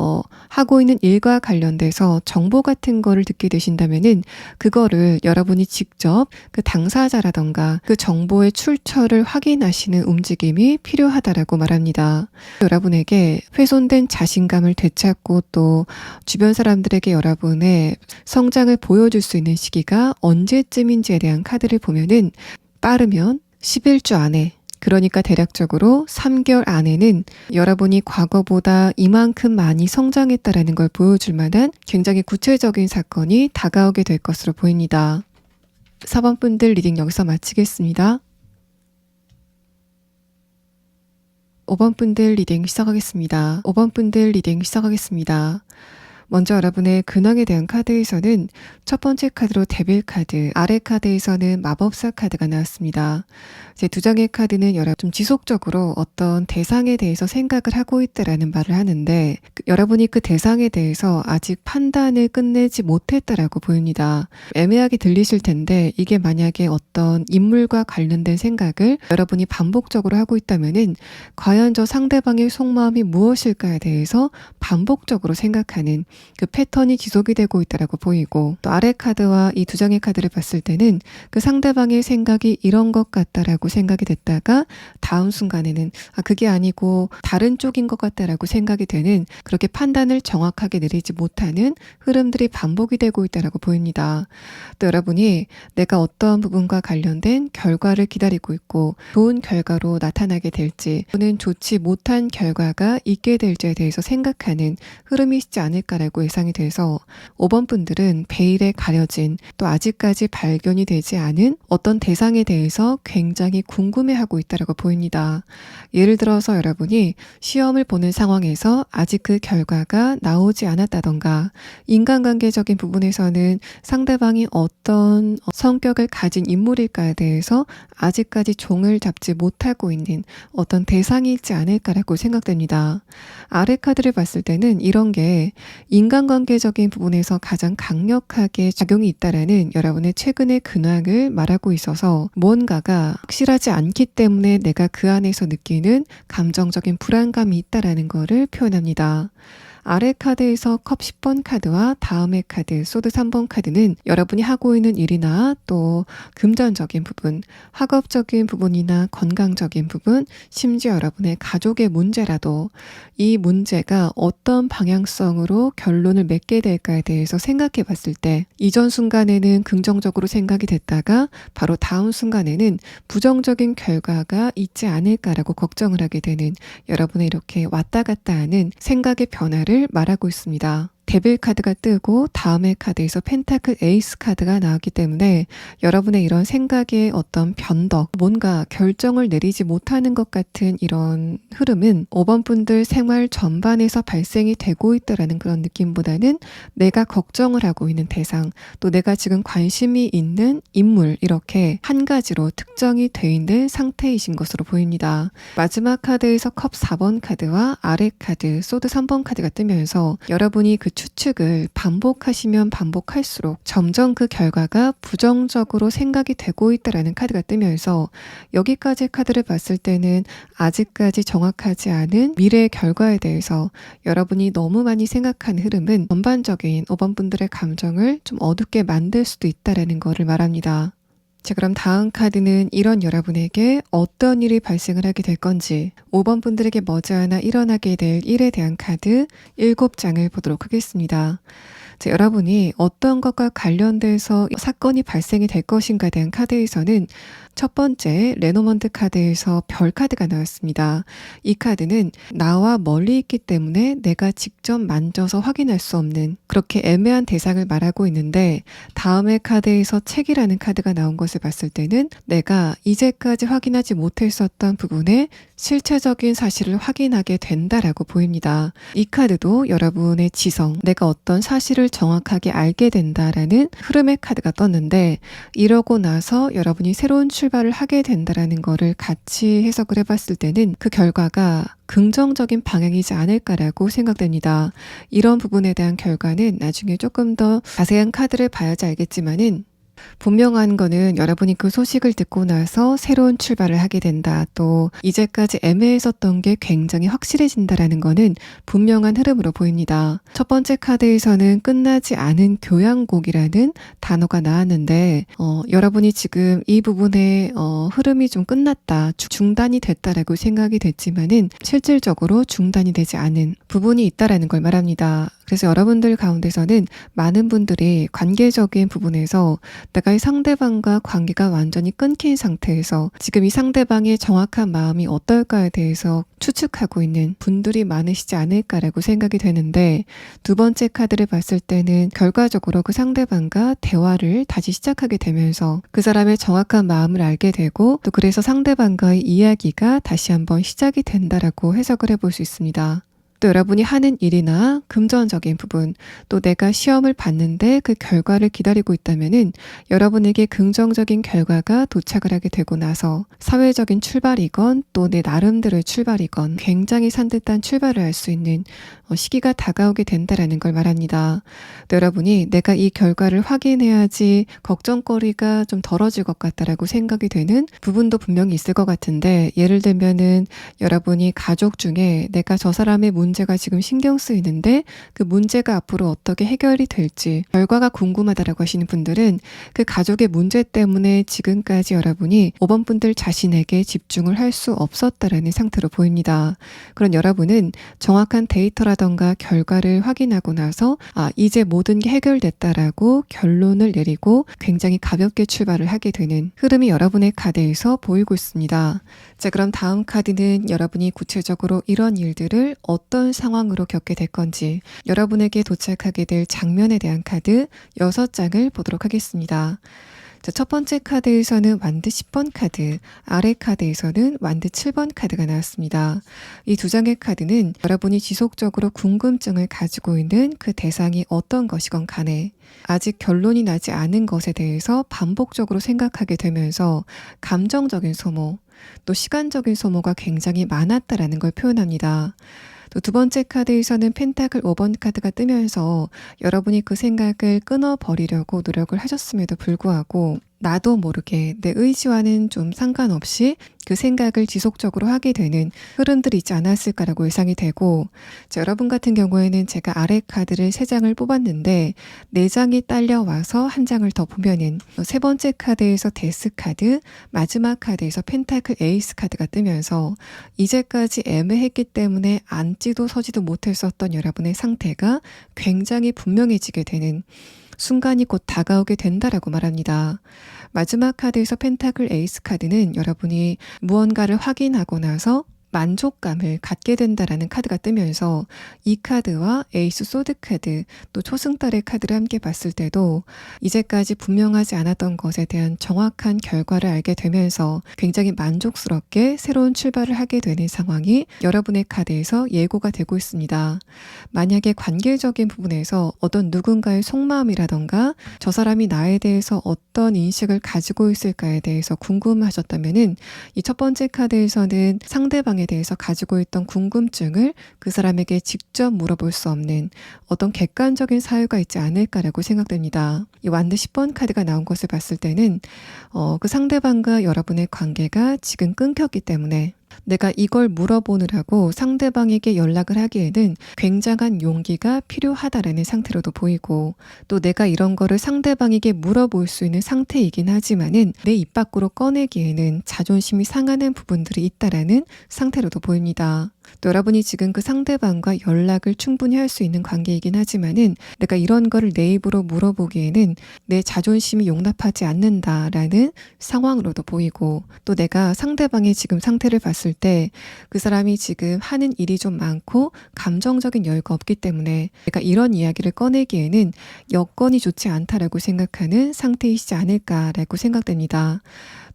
하고 있는 일과 관련돼서 정보 같은 거를 듣게 되신다면은 그거를 여러분이 직접 그 당사자라던가 그 정보의 출처를 확인하시는 움직임이 필요하다라고 말합니다. 여러분에게 훼손된 자신감을 되찾고 또 주변 사람들에게 여러분의 성장을 보여줄 수 있는 시기가 언제쯤인지에 대한 카드를 보면은 빠르면 11주 안에 그러니까 대략적으로 3개월 안에는 여러분이 과거보다 이만큼 많이 성장했다라는 걸 보여줄 만한 굉장히 구체적인 사건이 다가오게 될 것으로 보입니다. 4번 분들 리딩 여기서 마치겠습니다. 5번 분들 리딩 시작하겠습니다. 5번 분들 리딩 시작하겠습니다. 먼저 여러분의 근황에 대한 카드에서는 첫 번째 카드로 데빌 카드, 아래 카드에서는 마법사 카드가 나왔습니다. 이제 두 장의 카드는 여러분 좀 지속적으로 어떤 대상에 대해서 생각을 하고 있다라는 말을 하는데 여러분이 그 대상에 대해서 아직 판단을 끝내지 못했다라고 보입니다. 애매하게 들리실 텐데 이게 만약에 어떤 인물과 관련된 생각을 여러분이 반복적으로 하고 있다면은 과연 저 상대방의 속마음이 무엇일까에 대해서 반복적으로 생각하는 그 패턴이 지속이 되고 있다라고 보이고 또 아래 카드와 이 두 장의 카드를 봤을 때는 그 상대방의 생각이 이런 것 같다라고 생각이 됐다가 다음 순간에는 그게 아니고 다른 쪽인 것 같다라고 생각이 되는 그렇게 판단을 정확하게 내리지 못하는 흐름들이 반복이 되고 있다라고 보입니다. 또 여러분이 내가 어떤 부분과 관련된 결과를 기다리고 있고 좋은 결과로 나타나게 될지 또는 좋지 못한 결과가 있게 될지에 대해서 생각하는 흐름이시지 않을까라고 예상이 돼서 5번 분들은 베일에 가려진 또 아직까지 발견이 되지 않은 어떤 대상에 대해서 굉장히 궁금해하고 있다라고 보입니다. 예를 들어서 여러분이 시험을 보는 상황에서 아직 그 결과가 나오지 않았다던가 인간관계적인 부분에서는 상대방이 어떤 성격을 가진 인물일까에 대해서 아직까지 종을 잡지 못하고 있는 어떤 대상이 있지 않을까라고 생각됩니다. 아래 카드를 봤을 때는 이런 게 인간관계적인 부분에서 가장 강력하게 작용이 있다라는 여러분의 최근의 근황을 말하고 있어서 뭔가가 확실하지 않기 때문에 내가 그 안에서 느끼는 감정적인 불안감이 있다라는 것을 표현합니다. 아래 카드에서 컵 10번 카드와 다음의 카드, 소드 3번 카드는 여러분이 하고 있는 일이나 또 금전적인 부분, 학업적인 부분이나 건강적인 부분, 심지어 여러분의 가족의 문제라도 이 문제가 어떤 방향성으로 결론을 맺게 될까에 대해서 생각해 봤을 때 이전 순간에는 긍정적으로 생각이 됐다가 바로 다음 순간에는 부정적인 결과가 있지 않을까라고 걱정을 하게 되는 여러분의 이렇게 왔다 갔다 하는 생각의 변화를 말하고 있습니다. 데빌 카드가 뜨고 다음의 카드에서 펜타클 에이스 카드가 나왔기 때문에 여러분의 이런 생각의 어떤 변덕, 뭔가 결정을 내리지 못하는 것 같은 이런 흐름은 5번 분들 생활 전반에서 발생이 되고 있다라는 그런 느낌보다는 내가 걱정을 하고 있는 대상, 또 내가 지금 관심이 있는 인물 이렇게 한 가지로 특정이 돼 있는 상태이신 것으로 보입니다. 마지막 카드에서 컵 4번 카드와 아래 카드, 소드 3번 카드가 뜨면서 여러분이 그 추측을 반복하시면 반복할수록 점점 그 결과가 부정적으로 생각이 되고 있다라는 카드가 뜨면서 여기까지 카드를 봤을 때는 아직까지 정확하지 않은 미래의 결과에 대해서 여러분이 너무 많이 생각하는 흐름은 전반적인 5번 분들의 감정을 좀 어둡게 만들 수도 있다라는 것을 말합니다. 자, 그럼 다음 카드는 이런 여러분에게 어떤 일이 발생을 하게 될 건지 5번 분들에게 머지않아 일어나게 될 일에 대한 카드 7장을 보도록 하겠습니다. 자, 여러분이 어떤 것과 관련돼서 사건이 발생이 될 것인가에 대한 카드에서는 첫 번째 레노먼드 카드에서 별 카드가 나왔습니다. 이 카드는 나와 멀리 있기 때문에 내가 직접 만져서 확인할 수 없는 그렇게 애매한 대상을 말하고 있는데 다음의 카드에서 책이라는 카드가 나온 것을 봤을 때는 내가 이제까지 확인하지 못했었던 부분의 실체적인 사실을 확인하게 된다라고 보입니다. 이 카드도 여러분의 지성, 내가 어떤 사실을 정확하게 알게 된다라는 흐름의 카드가 떴는데 이러고 나서 여러분이 새로운 출발을 하게 된다라는 거를 같이 해석을 해봤을 때는 그 결과가 긍정적인 방향이지 않을까라고 생각됩니다. 이런 부분에 대한 결과는 나중에 조금 더 자세한 카드를 봐야지 알겠지만은 분명한 거는 여러분이 그 소식을 듣고 나서 새로운 출발을 하게 된다. 또 이제까지 애매했었던 게 굉장히 확실해진다라는 거는 분명한 흐름으로 보입니다. 첫 번째 카드에서는 끝나지 않은 교향곡이라는 단어가 나왔는데 여러분이 지금 이 부분에 흐름이 좀 끝났다, 중단이 됐다라고 생각이 됐지만은 실질적으로 중단이 되지 않은 부분이 있다라는 걸 말합니다. 그래서 여러분들 가운데서는 많은 분들이 관계적인 부분에서 내가 이 상대방과 관계가 완전히 끊긴 상태에서 지금 이 상대방의 정확한 마음이 어떨까에 대해서 추측하고 있는 분들이 많으시지 않을까라고 생각이 되는데, 두 번째 카드를 봤을 때는 결과적으로 그 상대방과 대화를 다시 시작하게 되면서 그 사람의 정확한 마음을 알게 되고, 또 그래서 상대방과의 이야기가 다시 한번 시작이 된다라고 해석을 해볼 수 있습니다. 또 여러분이 하는 일이나 금전적인 부분, 또 내가 시험을 봤는데 그 결과를 기다리고 있다면은 여러분에게 긍정적인 결과가 도착을 하게 되고 나서 사회적인 출발이건 또 내 나름대로의 출발이건 굉장히 산뜻한 출발을 할 수 있는 시기가 다가오게 된다라는 걸 말합니다. 또 여러분이 내가 이 결과를 확인해야지 걱정거리가 좀 덜어질 것 같다라고 생각이 되는 부분도 분명히 있을 것 같은데, 예를 들면은 여러분이 가족 중에 내가 저 사람의 문제가 지금 신경 쓰이는데 그 문제가 앞으로 어떻게 해결이 될지 결과가 궁금하다라고 하시는 분들은 그 가족의 문제 때문에 지금까지 여러분이 5번 분들 자신에게 집중을 할 수 없었다라는 상태로 보입니다. 그런 여러분은 정확한 데이터라던가 결과를 확인하고 나서 이제 모든 게 해결됐다라고 결론을 내리고 굉장히 가볍게 출발을 하게 되는 흐름이 여러분의 카드에서 보이고 있습니다. 자, 그럼 다음 카드는 여러분이 구체적으로 이런 일들을 어떤 상황으로 겪게 될 건지, 여러분에게 도착하게 될 장면에 대한 카드 6장을 보도록 하겠습니다. 자, 첫 번째 카드에서는 완드 10번 카드, 아래 카드에서는 완드 7번 카드가 나왔습니다. 이 두 장의 카드는 여러분이 지속적으로 궁금증을 가지고 있는 그 대상이 어떤 것이건 간에 아직 결론이 나지 않은 것에 대해서 반복적으로 생각하게 되면서 감정적인 소모, 또 시간적인 소모가 굉장히 많았다라는 걸 표현합니다. 또 두 번째 카드에서는 펜타클 5번 카드가 뜨면서 여러분이 그 생각을 끊어버리려고 노력을 하셨음에도 불구하고 나도 모르게 내 의지와는 좀 상관없이 그 생각을 지속적으로 하게 되는 흐름들이 있지 않았을까라고 예상이 되고, 자, 여러분 같은 경우에는 제가 아래 카드를 3장을 뽑았는데 4장이 딸려와서 한 장을 더 보면은 세 번째 카드에서 데스 카드, 마지막 카드에서 펜타클 에이스 카드가 뜨면서 이제까지 애매했기 때문에 앉지도 서지도 못했었던 여러분의 상태가 굉장히 분명해지게 되는 순간이 곧 다가오게 된다라고 말합니다. 마지막 카드에서 펜타클 에이스 카드는 여러분이 무언가를 확인하고 나서 만족감을 갖게 된다라는 카드가 뜨면서 이 카드와 에이스 소드 카드, 또 초승달의 카드를 함께 봤을 때도 이제까지 분명하지 않았던 것에 대한 정확한 결과를 알게 되면서 굉장히 만족스럽게 새로운 출발을 하게 되는 상황이 여러분의 카드에서 예고가 되고 있습니다. 만약에 관계적인 부분에서 어떤 누군가의 속마음이라던가 저 사람이 나에 대해서 어떤 인식을 가지고 있을까에 대해서 궁금하셨다면은 이 첫 번째 카드에서는 상대방의 대해서 가지고 있던 궁금증을 그 사람에게 직접 물어볼 수 없는 어떤 객관적인 사유가 있지 않을까라고 생각됩니다. 이 완드 10번 카드가 나온 것을 봤을 때는 그 상대방과 여러분의 관계가 지금 끊겼기 때문에 내가 이걸 물어보느라고 상대방에게 연락을 하기에는 굉장한 용기가 필요하다라는 상태로도 보이고, 또 내가 이런 거를 상대방에게 물어볼 수 있는 상태이긴 하지만은 내 입 밖으로 꺼내기에는 자존심이 상하는 부분들이 있다라는 상태로도 보입니다. 또 여러분이 지금 그 상대방과 연락을 충분히 할 수 있는 관계이긴 하지만은 내가 이런 거를 내 입으로 물어보기에는 내 자존심이 용납하지 않는다라는 상황으로도 보이고, 또 내가 상대방의 지금 상태를 봤을 때 그 사람이 지금 하는 일이 좀 많고 감정적인 여유가 없기 때문에 내가 이런 이야기를 꺼내기에는 여건이 좋지 않다라고 생각하는 상태이시지 않을까라고 생각됩니다.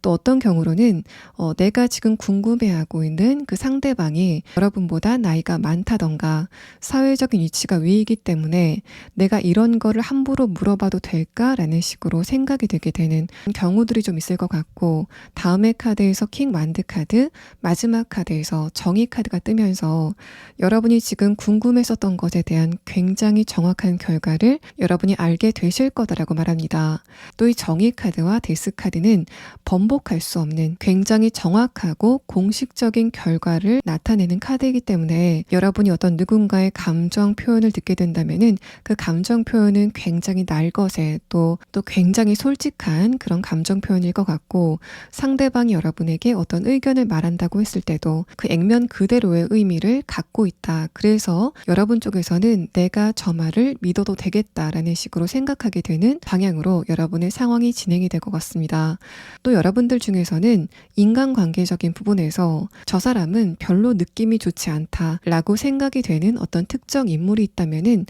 또 어떤 경우로는 내가 지금 궁금해하고 있는 그 상대방이 여러분보다 나이가 많다던가 사회적인 위치가 위이기 때문에 내가 이런 거를 함부로 물어봐도 될까라는 식으로 생각이 되게 되는 경우들이 좀 있을 것 같고, 다음의 카드에서 킹 만드 카드, 마지막 카드에서 정의 카드가 뜨면서 여러분이 지금 궁금했었던 것에 대한 굉장히 정확한 결과를 여러분이 알게 되실 거다라고 말합니다. 또 이 정의 카드와 데스 카드는 번복할 수 없는 굉장히 정확하고 공식적인 결과를 나타내는 카드이기 때문에 여러분이 어떤 누군가의 감정 표현을 듣게 된다면은 그 감정 표현은 굉장히 날것의 또 굉장히 솔직한 그런 감정 표현일 것 같고, 상대방이 여러분에게 어떤 의견을 말한다고 했을 때도 그 액면 그대로의 의미를 갖고 있다. 그래서 여러분 쪽에서는 내가 저 말을 믿어도 되겠다라는 식으로 생각하게 되는 방향으로 여러분의 상황이 진행이 될 것 같습니다. 또 여러분들 중에서는 인간관계적인 부분에서 저 사람은 별로 느낌이 좋지 않다라고 생각이 되는 어떤 특정 인물이 있다면은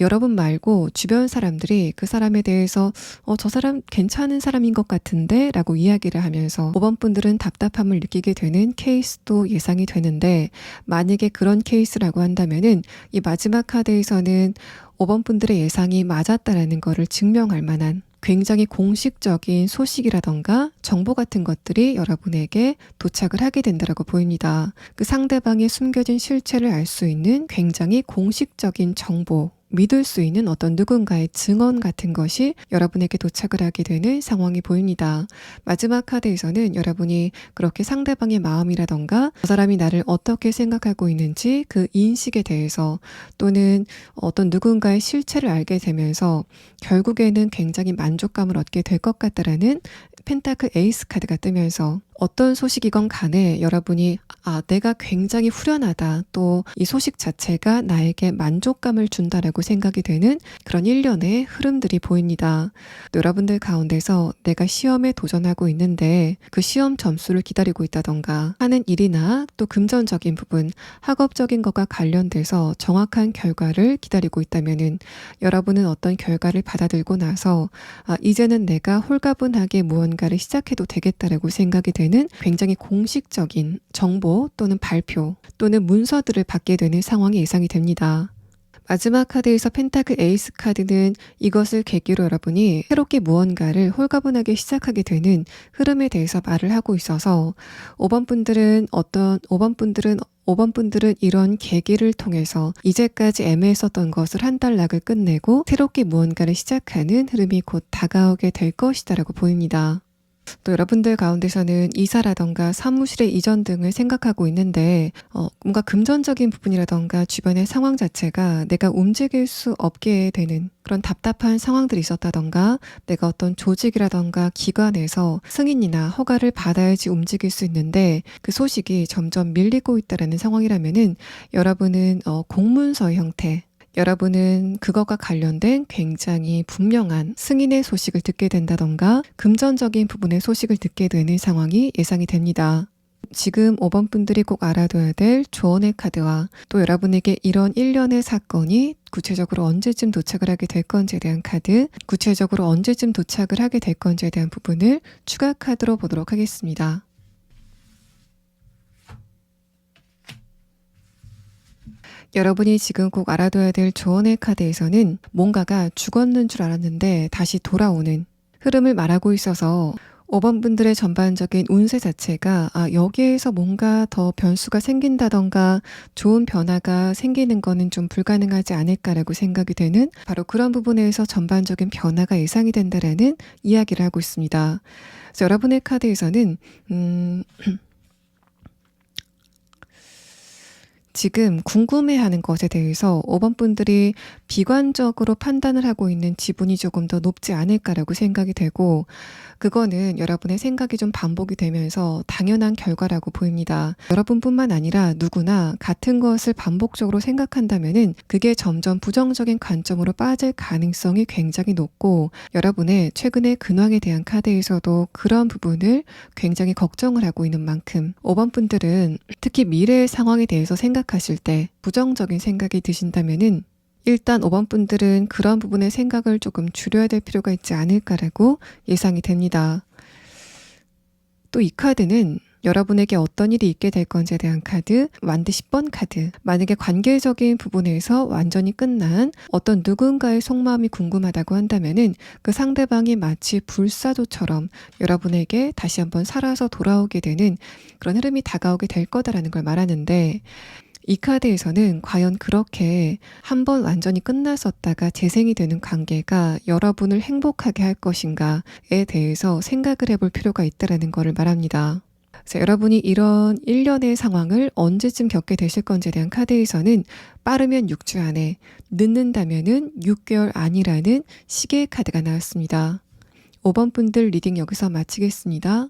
여러분 말고 주변 사람들이 그 사람에 대해서 저 사람 괜찮은 사람인 것 같은데 라고 이야기를 하면서 5번 분들은 답답함을 느끼게 되는 케이스도 예상이 되는데, 만약에 그런 케이스라고 한다면은 이 마지막 카드에서는 5번 분들의 예상이 맞았다라는 거를 증명할 만한 굉장히 공식적인 소식이라던가 정보 같은 것들이 여러분에게 도착을 하게 된다라고 보입니다. 그 상대방의 숨겨진 실체를 알 수 있는 굉장히 공식적인 정보, 믿을 수 있는 어떤 누군가의 증언 같은 것이 여러분에게 도착을 하게 되는 상황이 보입니다. 마지막 카드에서는 여러분이 그렇게 상대방의 마음이라던가 저 사람이 나를 어떻게 생각하고 있는지 그 인식에 대해서, 또는 어떤 누군가의 실체를 알게 되면서 결국에는 굉장히 만족감을 얻게 될 것 같다라는 펜타클 에이스 카드가 뜨면서 어떤 소식이건 간에 여러분이 내가 굉장히 후련하다, 또 이 소식 자체가 나에게 만족감을 준다라고 생각이 되는 그런 일련의 흐름들이 보입니다. 또 여러분들 가운데서 내가 시험에 도전하고 있는데 그 시험 점수를 기다리고 있다던가 하는 일이나 또 금전적인 부분, 학업적인 것과 관련돼서 정확한 결과를 기다리고 있다면은 여러분은 어떤 결과를 받아들고 나서 이제는 내가 홀가분하게 무언가를 시작해도 되겠다라고 생각이 되는 굉장히 공식적인 정보 또는 발표 또는 문서들을 받게 되는 상황이 예상이 됩니다. 마지막 카드에서 펜타클 에이스 카드는 이것을 계기로 여러분이 새롭게 무언가를 홀가분하게 시작하게 되는 흐름에 대해서 말을 하고 있어서 5번 분들은 이런 계기를 통해서 이제까지 애매했었던 것을 한 단락을 끝내고 새롭게 무언가를 시작하는 흐름이 곧 다가오게 될 것이다라고 보입니다. 또 여러분들 가운데서는 이사라던가 사무실의 이전 등을 생각하고 있는데 뭔가 금전적인 부분이라던가 주변의 상황 자체가 내가 움직일 수 없게 되는 그런 답답한 상황들이 있었다던가, 내가 어떤 조직이라던가 기관에서 승인이나 허가를 받아야지 움직일 수 있는데 그 소식이 점점 밀리고 있다라는 상황이라면은 여러분은 공문서 형태, 여러분은 그것과 관련된 굉장히 분명한 승인의 소식을 듣게 된다던가 금전적인 부분의 소식을 듣게 되는 상황이 예상이 됩니다. 지금 5번 분들이 꼭 알아둬야 될 조언의 카드와 또 여러분에게 이런 일련의 사건이 구체적으로 언제쯤 도착을 하게 될 건지에 대한 카드, 구체적으로 언제쯤 도착을 하게 될 건지에 대한 부분을 추가 카드로 보도록 하겠습니다. 여러분이 지금 꼭 알아둬야 될 조언의 카드에서는 뭔가가 죽었는 줄 알았는데 다시 돌아오는 흐름을 말하고 있어서 5번 분들의 전반적인 운세 자체가 여기에서 뭔가 더 변수가 생긴다던가 좋은 변화가 생기는 거는 좀 불가능하지 않을까라고 생각이 되는 바로 그런 부분에서 전반적인 변화가 예상이 된다라는 이야기를 하고 있습니다. 그래서 여러분의 카드에서는 지금 궁금해하는 것에 대해서 5번 분들이 비관적으로 판단을 하고 있는 지분이 조금 더 높지 않을까라고 생각이 되고, 그거는 여러분의 생각이 좀 반복이 되면서 당연한 결과라고 보입니다. 여러분뿐만 아니라 누구나 같은 것을 반복적으로 생각한다면은 그게 점점 부정적인 관점으로 빠질 가능성이 굉장히 높고, 여러분의 최근의 근황에 대한 카드에서도 그런 부분을 굉장히 걱정을 하고 있는 만큼 5번 분들은 특히 미래의 상황에 대해서 생각하실 때 부정적인 생각이 드신다면은 일단 5번 분들은 그런 부분의 생각을 조금 줄여야 될 필요가 있지 않을까라고 예상이 됩니다. 또 이 카드는 여러분에게 어떤 일이 있게 될 건지에 대한 카드, 완드 10번 카드. 만약에 관계적인 부분에서 완전히 끝난 어떤 누군가의 속마음이 궁금하다고 한다면은 그 상대방이 마치 불사조처럼 여러분에게 다시 한번 살아서 돌아오게 되는 그런 흐름이 다가오게 될 거다라는 걸 말하는데, 이 카드에서는 과연 그렇게 한번 완전히 끝났었다가 재생이 되는 관계가 여러분을 행복하게 할 것인가에 대해서 생각을 해볼 필요가 있다는 것을 말합니다. 그래서 여러분이 이런 일련의 상황을 언제쯤 겪게 되실 건지에 대한 카드에서는 빠르면 6주 안에, 늦는다면은 6개월 안이라는 시계의 카드가 나왔습니다. 5번 분들 리딩 여기서 마치겠습니다.